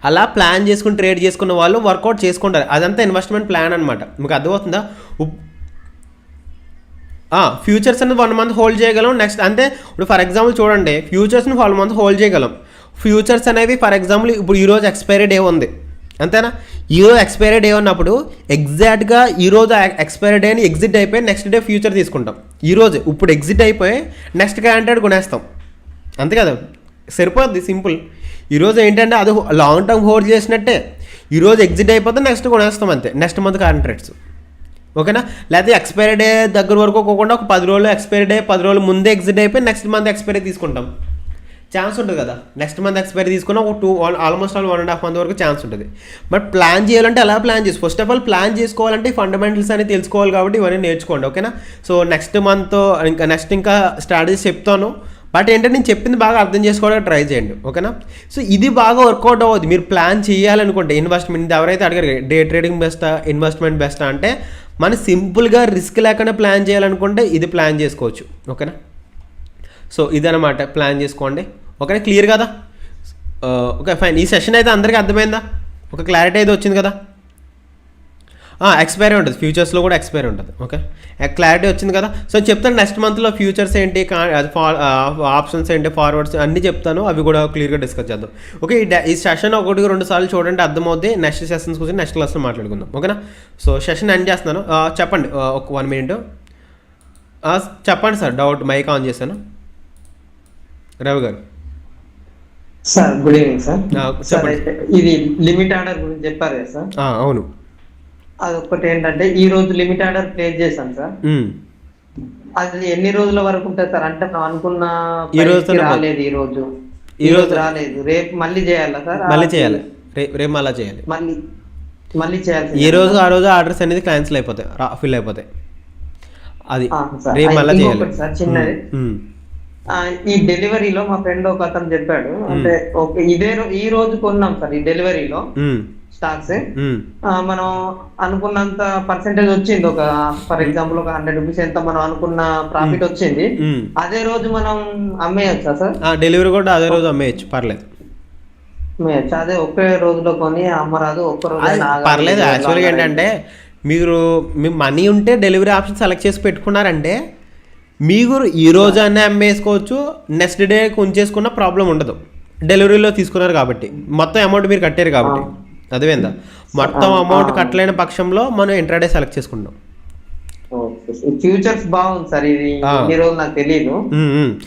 అలా ప్లాన్ చేసుకుని ట్రేడ్ చేసుకున్న వాళ్ళు వర్కౌట్ చేసుకుంటారు. అదంతా ఇన్వెస్ట్మెంట్ ప్లాన్ అనమాట. మీకు అర్థమవుతుందా? ఫ్యూచర్స్ అనేది 1 మంత్ హోల్డ్ చేయగలం. నెక్స్ట్ అంటే ఇప్పుడు ఫర్ ఎగ్జాంపుల్ చూడండి, ఫ్యూచర్స్ని 1 మంత్ హోల్డ్ చేయగలం. ఫ్యూచర్స్ అనేవి ఫర్ ఎగ్జాంపుల్ ఇప్పుడు ఈరోజు ఎక్స్పైరీ డే ఉంది అంతేనా? ఈరోజు ఎక్స్పైరీ డే ఉన్నప్పుడు ఎగ్జాక్ట్గా ఈరోజు ఎక్స్పైరీ డేని ఎగ్జిట్ అయిపోయి నెక్స్ట్ డే ఫ్యూచర్ తీసుకుంటాం. ఈరోజు ఇప్పుడు ఎగ్జిట్ అయిపోయి నెక్స్ట్ కాంట్రాక్ట్ కొనేస్తాం, అంతే కదా? సరిపోద్ది, సింపుల్. ఈరోజు ఏంటంటే అది లాంగ్ టర్మ్ హోల్డ్ చేసినట్టే. ఈరోజు ఎగ్జిట్ అయిపోతే నెక్స్ట్ కొనేస్తాం అంతే, నెక్స్ట్ మంత్ కాంట్రాక్ట్స్. ఓకేనా? లేకపోతే ఎక్స్పైరీ డే దగ్గర వరకు పోకుండా ఒక 10 రోజులు ఎక్స్పైరీ డే 10 రోజులు ముందే ఎగ్జిట్ అయిపోయి నెక్స్ట్ మంత్ ఎక్స్పైరీ తీసుకుంటాం. ఛాన్స్ ఉంటుంది కదా, నెక్స్ట్ మంత్ ఎక్స్పైరీ తీసుకున్న ఒక ఆల్మోస్ట్ 1.5 మంత్ వరకు ఛాన్స్ ఉంటుంది. బట్ ప్లాన్ చేయాలంటే ఎలా ప్లాన్ చేసి ఫస్ట్ ఆఫ్ ఆల్ ప్లాన్ చేసుకోవాలంటే ఫండమెంటల్స్ అని తెలుసుకోవాలి. కాబట్టి ఇవన్నీ నేర్చుకోండి. ఓకేనా? సో నెక్స్ట్ మంత్ ఇంకా స్ట్రాటజీస్ చెప్తాను. బట్ ఏంటంటే నేను చెప్పింది బాగా అర్థం చేసుకోవడానికి ట్రై చేయండి. ఓకేనా? సో ఇది బాగా వర్కౌట్ అవ్వదు. మీరు ప్లాన్ చేయాలనుకుంటే ఇన్వెస్ట్మెంట్ ఎవరైతే అడిగారు డే ట్రేడింగ్ బెస్టా, ఇన్వెస్ట్మెంట్ బెస్టా అంటే మనం సింపుల్గా రిస్క్ లేకుండా ప్లాన్ చేయాలనుకుంటే ఇది ప్లాన్ చేసుకోవచ్చు. ఓకేనా? సో ఇదనమాట, ప్లాన్ చేసుకోండి. ఓకేనా? క్లియర్ కదా? Okay fine. ఈ సెషన్ అయితే అందరికీ అర్థమైందా? ఒక క్లారిటీ అయితే వచ్చింది కదా? ఎక్స్పైరీ ఉంటుంది, ఫ్యూచర్స్లో కూడా ఎక్స్పైరీ ఉంటుంది. ఓకే, క్లారిటీ వచ్చింది కదా? సో చెప్తాను నెక్స్ట్ మంత్లో ఫ్యూచర్స్ ఏంటి, ఆప్షన్స్ ఏంటి, ఫార్వర్డ్స్ అన్నీ చెప్తాను. అవి కూడా క్లియర్గా డిస్కస్ చేద్దాం. ఓకే, ఈ సెషన్ 1-2 సార్లు చూడండి, అర్థమవుద్ది. నెక్స్ట్ సెషన్స్ గురించి నెక్స్ట్ క్లాస్లో మాట్లాడుకుందాం. ఓకేనా? సో సెషన్ ఎండ్ చేస్తున్నాను. చెప్పండి, ఒక 1 మినిట్ చెప్పండి సార్. డౌట్ మైక్ ఆన్ చేశాను. రవి గారు సార్, గుడ్ ఈవినింగ్ సార్. చెప్పండి. ఇది లిమిట్ ఆర్డర్ గురించి చెప్పారు కదా సార్? అవును. అదొక్కటి ఏంటంటే ఈ రోజు లిమిట్ ఆర్డర్ ప్లేస్ చేశాను సార్. అది ఎన్ని రోజుల వరకు ఉంటుంది సార్? అంటే మనం అనుకున్న రాలేదు, ఈ రోజు రాలేదు, రేపు మళ్ళీ చేయాలా సార్? మళ్ళీ చేయాలి, రేపు మళ్ళీ చేయాలి, మళ్ళీ చేయాలి. ఈ రోజు ఆ రోజు ఆర్డర్స్ అనేది క్యాన్సిల్ అయిపోతాయి, ఫిల్ అయిపోతాయి. అది రేపు మళ్ళీ చేయాలి సార్. చిన్నది, ఈ డెలివరీలో మా ఫ్రెండ్ ఒక అతను చెప్పాడు, అంటే ఈ రోజు కొన్నాం సార్ ఈ డెలివరీలో స్టాక్స్, మనం అనుకున్నంత పర్సెంటేజ్ వచ్చింది. ఒక ఫర్ ఎగ్జాంపుల్ ఒక 100 రూపీస్ ఎంత మనం అనుకున్న ప్రాఫిట్ వచ్చింది, అదే రోజు మనం అమ్మేయచ్చా సార్? డెలివరీ కూడా అదే రోజు అమ్మేయచ్చు, పర్లేదు. అదే ఒకే రోజులో కొని అమ్మరాదు, ఒక్క రోజు పర్లేదు. యాక్చువల్గా ఏంటంటే మీరు మీ మనీ ఉంటే డెలివరీ ఆప్షన్ సెలెక్ట్ చేసి పెట్టుకున్నారంటే మీరు ఈ రోజు అన్నీ అమ్మేసుకోవచ్చు, నెక్స్ట్ డే ఉంచేసుకున్న ప్రాబ్లం ఉండదు. డెలివరీలో తీసుకున్నారు కాబట్టి మొత్తం అమౌంట్ మీరు కట్టారు కాబట్టి. అదేవిందా? మొత్తం అమౌంట్ కట్టలేని పక్షంలో మనం ఇంట్రాడే సెలెక్ట్ చేసుకుంటాం. ఫ్యూచర్స్ బాగుంది సార్. ఇది ఈ రోజు నాకు తెలియదు.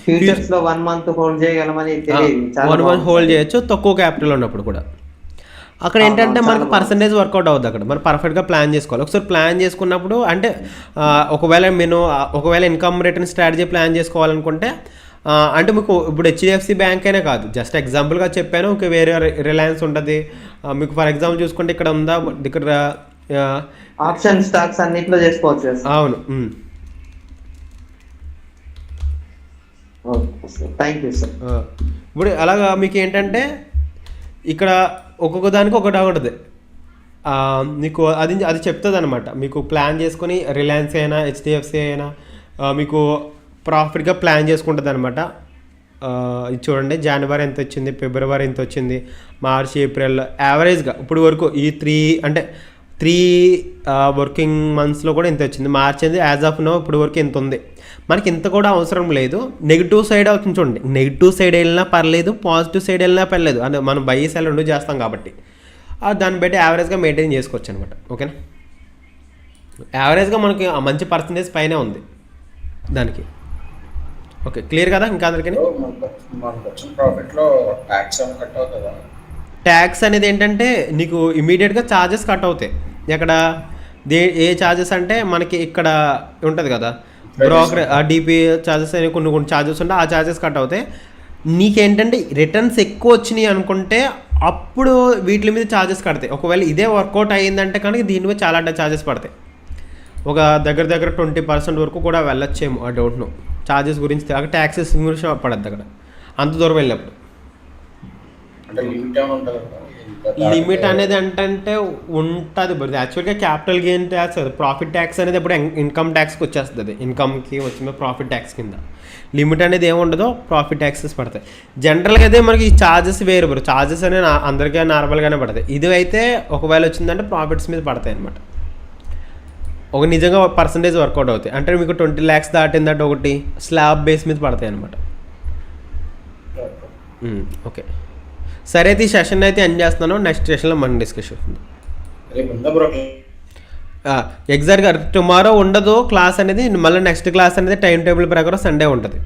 ఫ్యూచర్స్ లో 1 మంత్ హోల్డ్ చేయగలమని తెలియదు. 1 మంత్ హోల్డ్ చేయొచ్చు, తక్కువ క్యాపిటల్ ఉన్నప్పుడు కూడా. అక్కడ ఏంటంటే మనకు పర్సంటేజ్ వర్కౌట్ అవుతుంది. అక్కడ మనం పర్ఫెక్ట్గా ప్లాన్ చేసుకోవాలి. ఒకసారి ప్లాన్ చేసుకున్నప్పుడు అంటే ఒకవేళ ఇన్కమ్ రిటర్న్ స్ట్రాటజీ ప్లాన్ చేసుకోవాలనుకుంటే అంటే మీకు ఇప్పుడు హెచ్డిఎఫ్సి బ్యాంక్ అయినా కాదు, జస్ట్ ఎగ్జాంపుల్గా చెప్పాను. ఇంకా వేరే రిలయన్స్ ఉంటుంది మీకు. ఫర్ ఎగ్జాంపుల్ చూసుకుంటే ఇక్కడ ఉందా, ఇక్కడ ఆప్షన్ స్టాక్స్ అన్నిట్లో చేసుకోవచ్చు. అవును. Thank you sir. ఇప్పుడు అలాగా మీకు ఏంటంటే ఇక్కడ ఒక్కొక్క దానికి ఒకటి ఉంటుంది. మీకు అది చెప్తుంది అనమాట. మీకు ప్లాన్ చేసుకొని రిలయన్స్ అయినా హెచ్డిఎఫ్సి అయినా మీకు ప్రాఫిట్గా ప్లాన్ చేసుకుంటుంది అనమాట. ఇది చూడండి, జనవరి ఎంత వచ్చింది, ఫిబ్రవరి ఎంత వచ్చింది, మార్చ్, ఏప్రిల్ యావరేజ్గా ఇప్పుడు వరకు ఈ 3 వర్కింగ్ మంత్స్లో కూడా ఇంత వచ్చింది. మార్చ్ అనేది యాజ్ ఆఫ్ నో ఇప్పుడు వరకు ఇంత ఉంది. మనకి ఇంత కూడా అవసరం లేదు. నెగిటివ్ సైడ్ అవుతుంది చూడండి, నెగిటివ్ సైడ్ వెళ్ళినా పర్లేదు, పాజిటివ్ సైడ్ వెళ్ళినా పర్లేదు. అంటే మనం బై సెల్ 2 చేస్తాం కాబట్టి దాన్ని బట్టి యావరేజ్గా మెయింటైన్ చేసుకోవచ్చు అనమాట. ఓకేనా? యావరేజ్గా మనకి మంచి పర్సంటేజ్ పైనే ఉంది దానికి. ఓకే, క్లియర్ కదా? ఇంకా అందరికీ ట్యాక్స్ అనేది ఏంటంటే నీకు ఇమీడియట్గా ఛార్జెస్ కట్ అవుతాయి. ఎక్కడ ఏ ఛార్జెస్ అంటే మనకి ఇక్కడ ఉంటుంది కదా, బ్రోకర్ డిపి ఛార్జెస్ అని కొన్ని ఛార్జెస్ ఉంటాయి. ఆ ఛార్జెస్ కట్ అవుతాయి. నీకేంటంటే రిటర్న్స్ ఎక్కువ వచ్చినాయి అనుకుంటే అప్పుడు వీటి మీద ఛార్జెస్ కడతాయి. ఒకవేళ ఇదే వర్కౌట్ అయ్యిందంటే కనుక దీని మీద చాలా ఛార్జెస్ పడతాయి. ఒక దగ్గర 20% వరకు కూడా వెళ్ళొచ్చేమో, ఐ డోంట్ నో ఛార్జెస్ గురించి. అక్కడ ట్యాక్సెస్ గురించి పడద్దు అక్కడ అంత దూరం వెళ్ళినప్పుడు. లిమిట్ అనేది అంటే ఉంటుంది బట్ యాక్చువల్గా capital gain tax, profit tax అనేది ఇప్పుడు ఇన్కమ్ ట్యాక్స్కి వచ్చేస్తుంది. ఇన్కమ్కి వచ్చిన ప్రాఫిట్ ట్యాక్స్ కింద లిమిట్ అనేది ఏముండదో ప్రాఫిట్ ట్యాక్సెస్ పడతాయి. జనరల్గా అయితే మనకి ఈ ఛార్జెస్ వేరు బ్రో, ఛార్జెస్ అనేది అందరికీ నార్మల్గానే పడతాయి. ఇది అయితే ఒకవేళ వచ్చిందంటే ప్రాఫిట్స్ మీద పడతాయి అనమాట. ఒక నిజంగా పర్సంటేజ్ వర్కౌట్ అవుతాయి అంటే మీకు 20 lakhs దాటిందంటే ఒకటి స్లాబ్ బేస్ మీద పడతాయి అనమాట. ఓకే సరే, అయితే ఈ సెషన్ అయితే ఎండ్ చేస్తున్నాను. నెక్స్ట్ సెషన్లో మనం డిస్కషన్ ఎగ్జాక్ట్గా టుమారో ఉండదు క్లాస్ అనేది, మళ్ళీ నెక్స్ట్ క్లాస్ అనేది టైం టేబుల్ ప్రకారం సండే ఉంటుంది.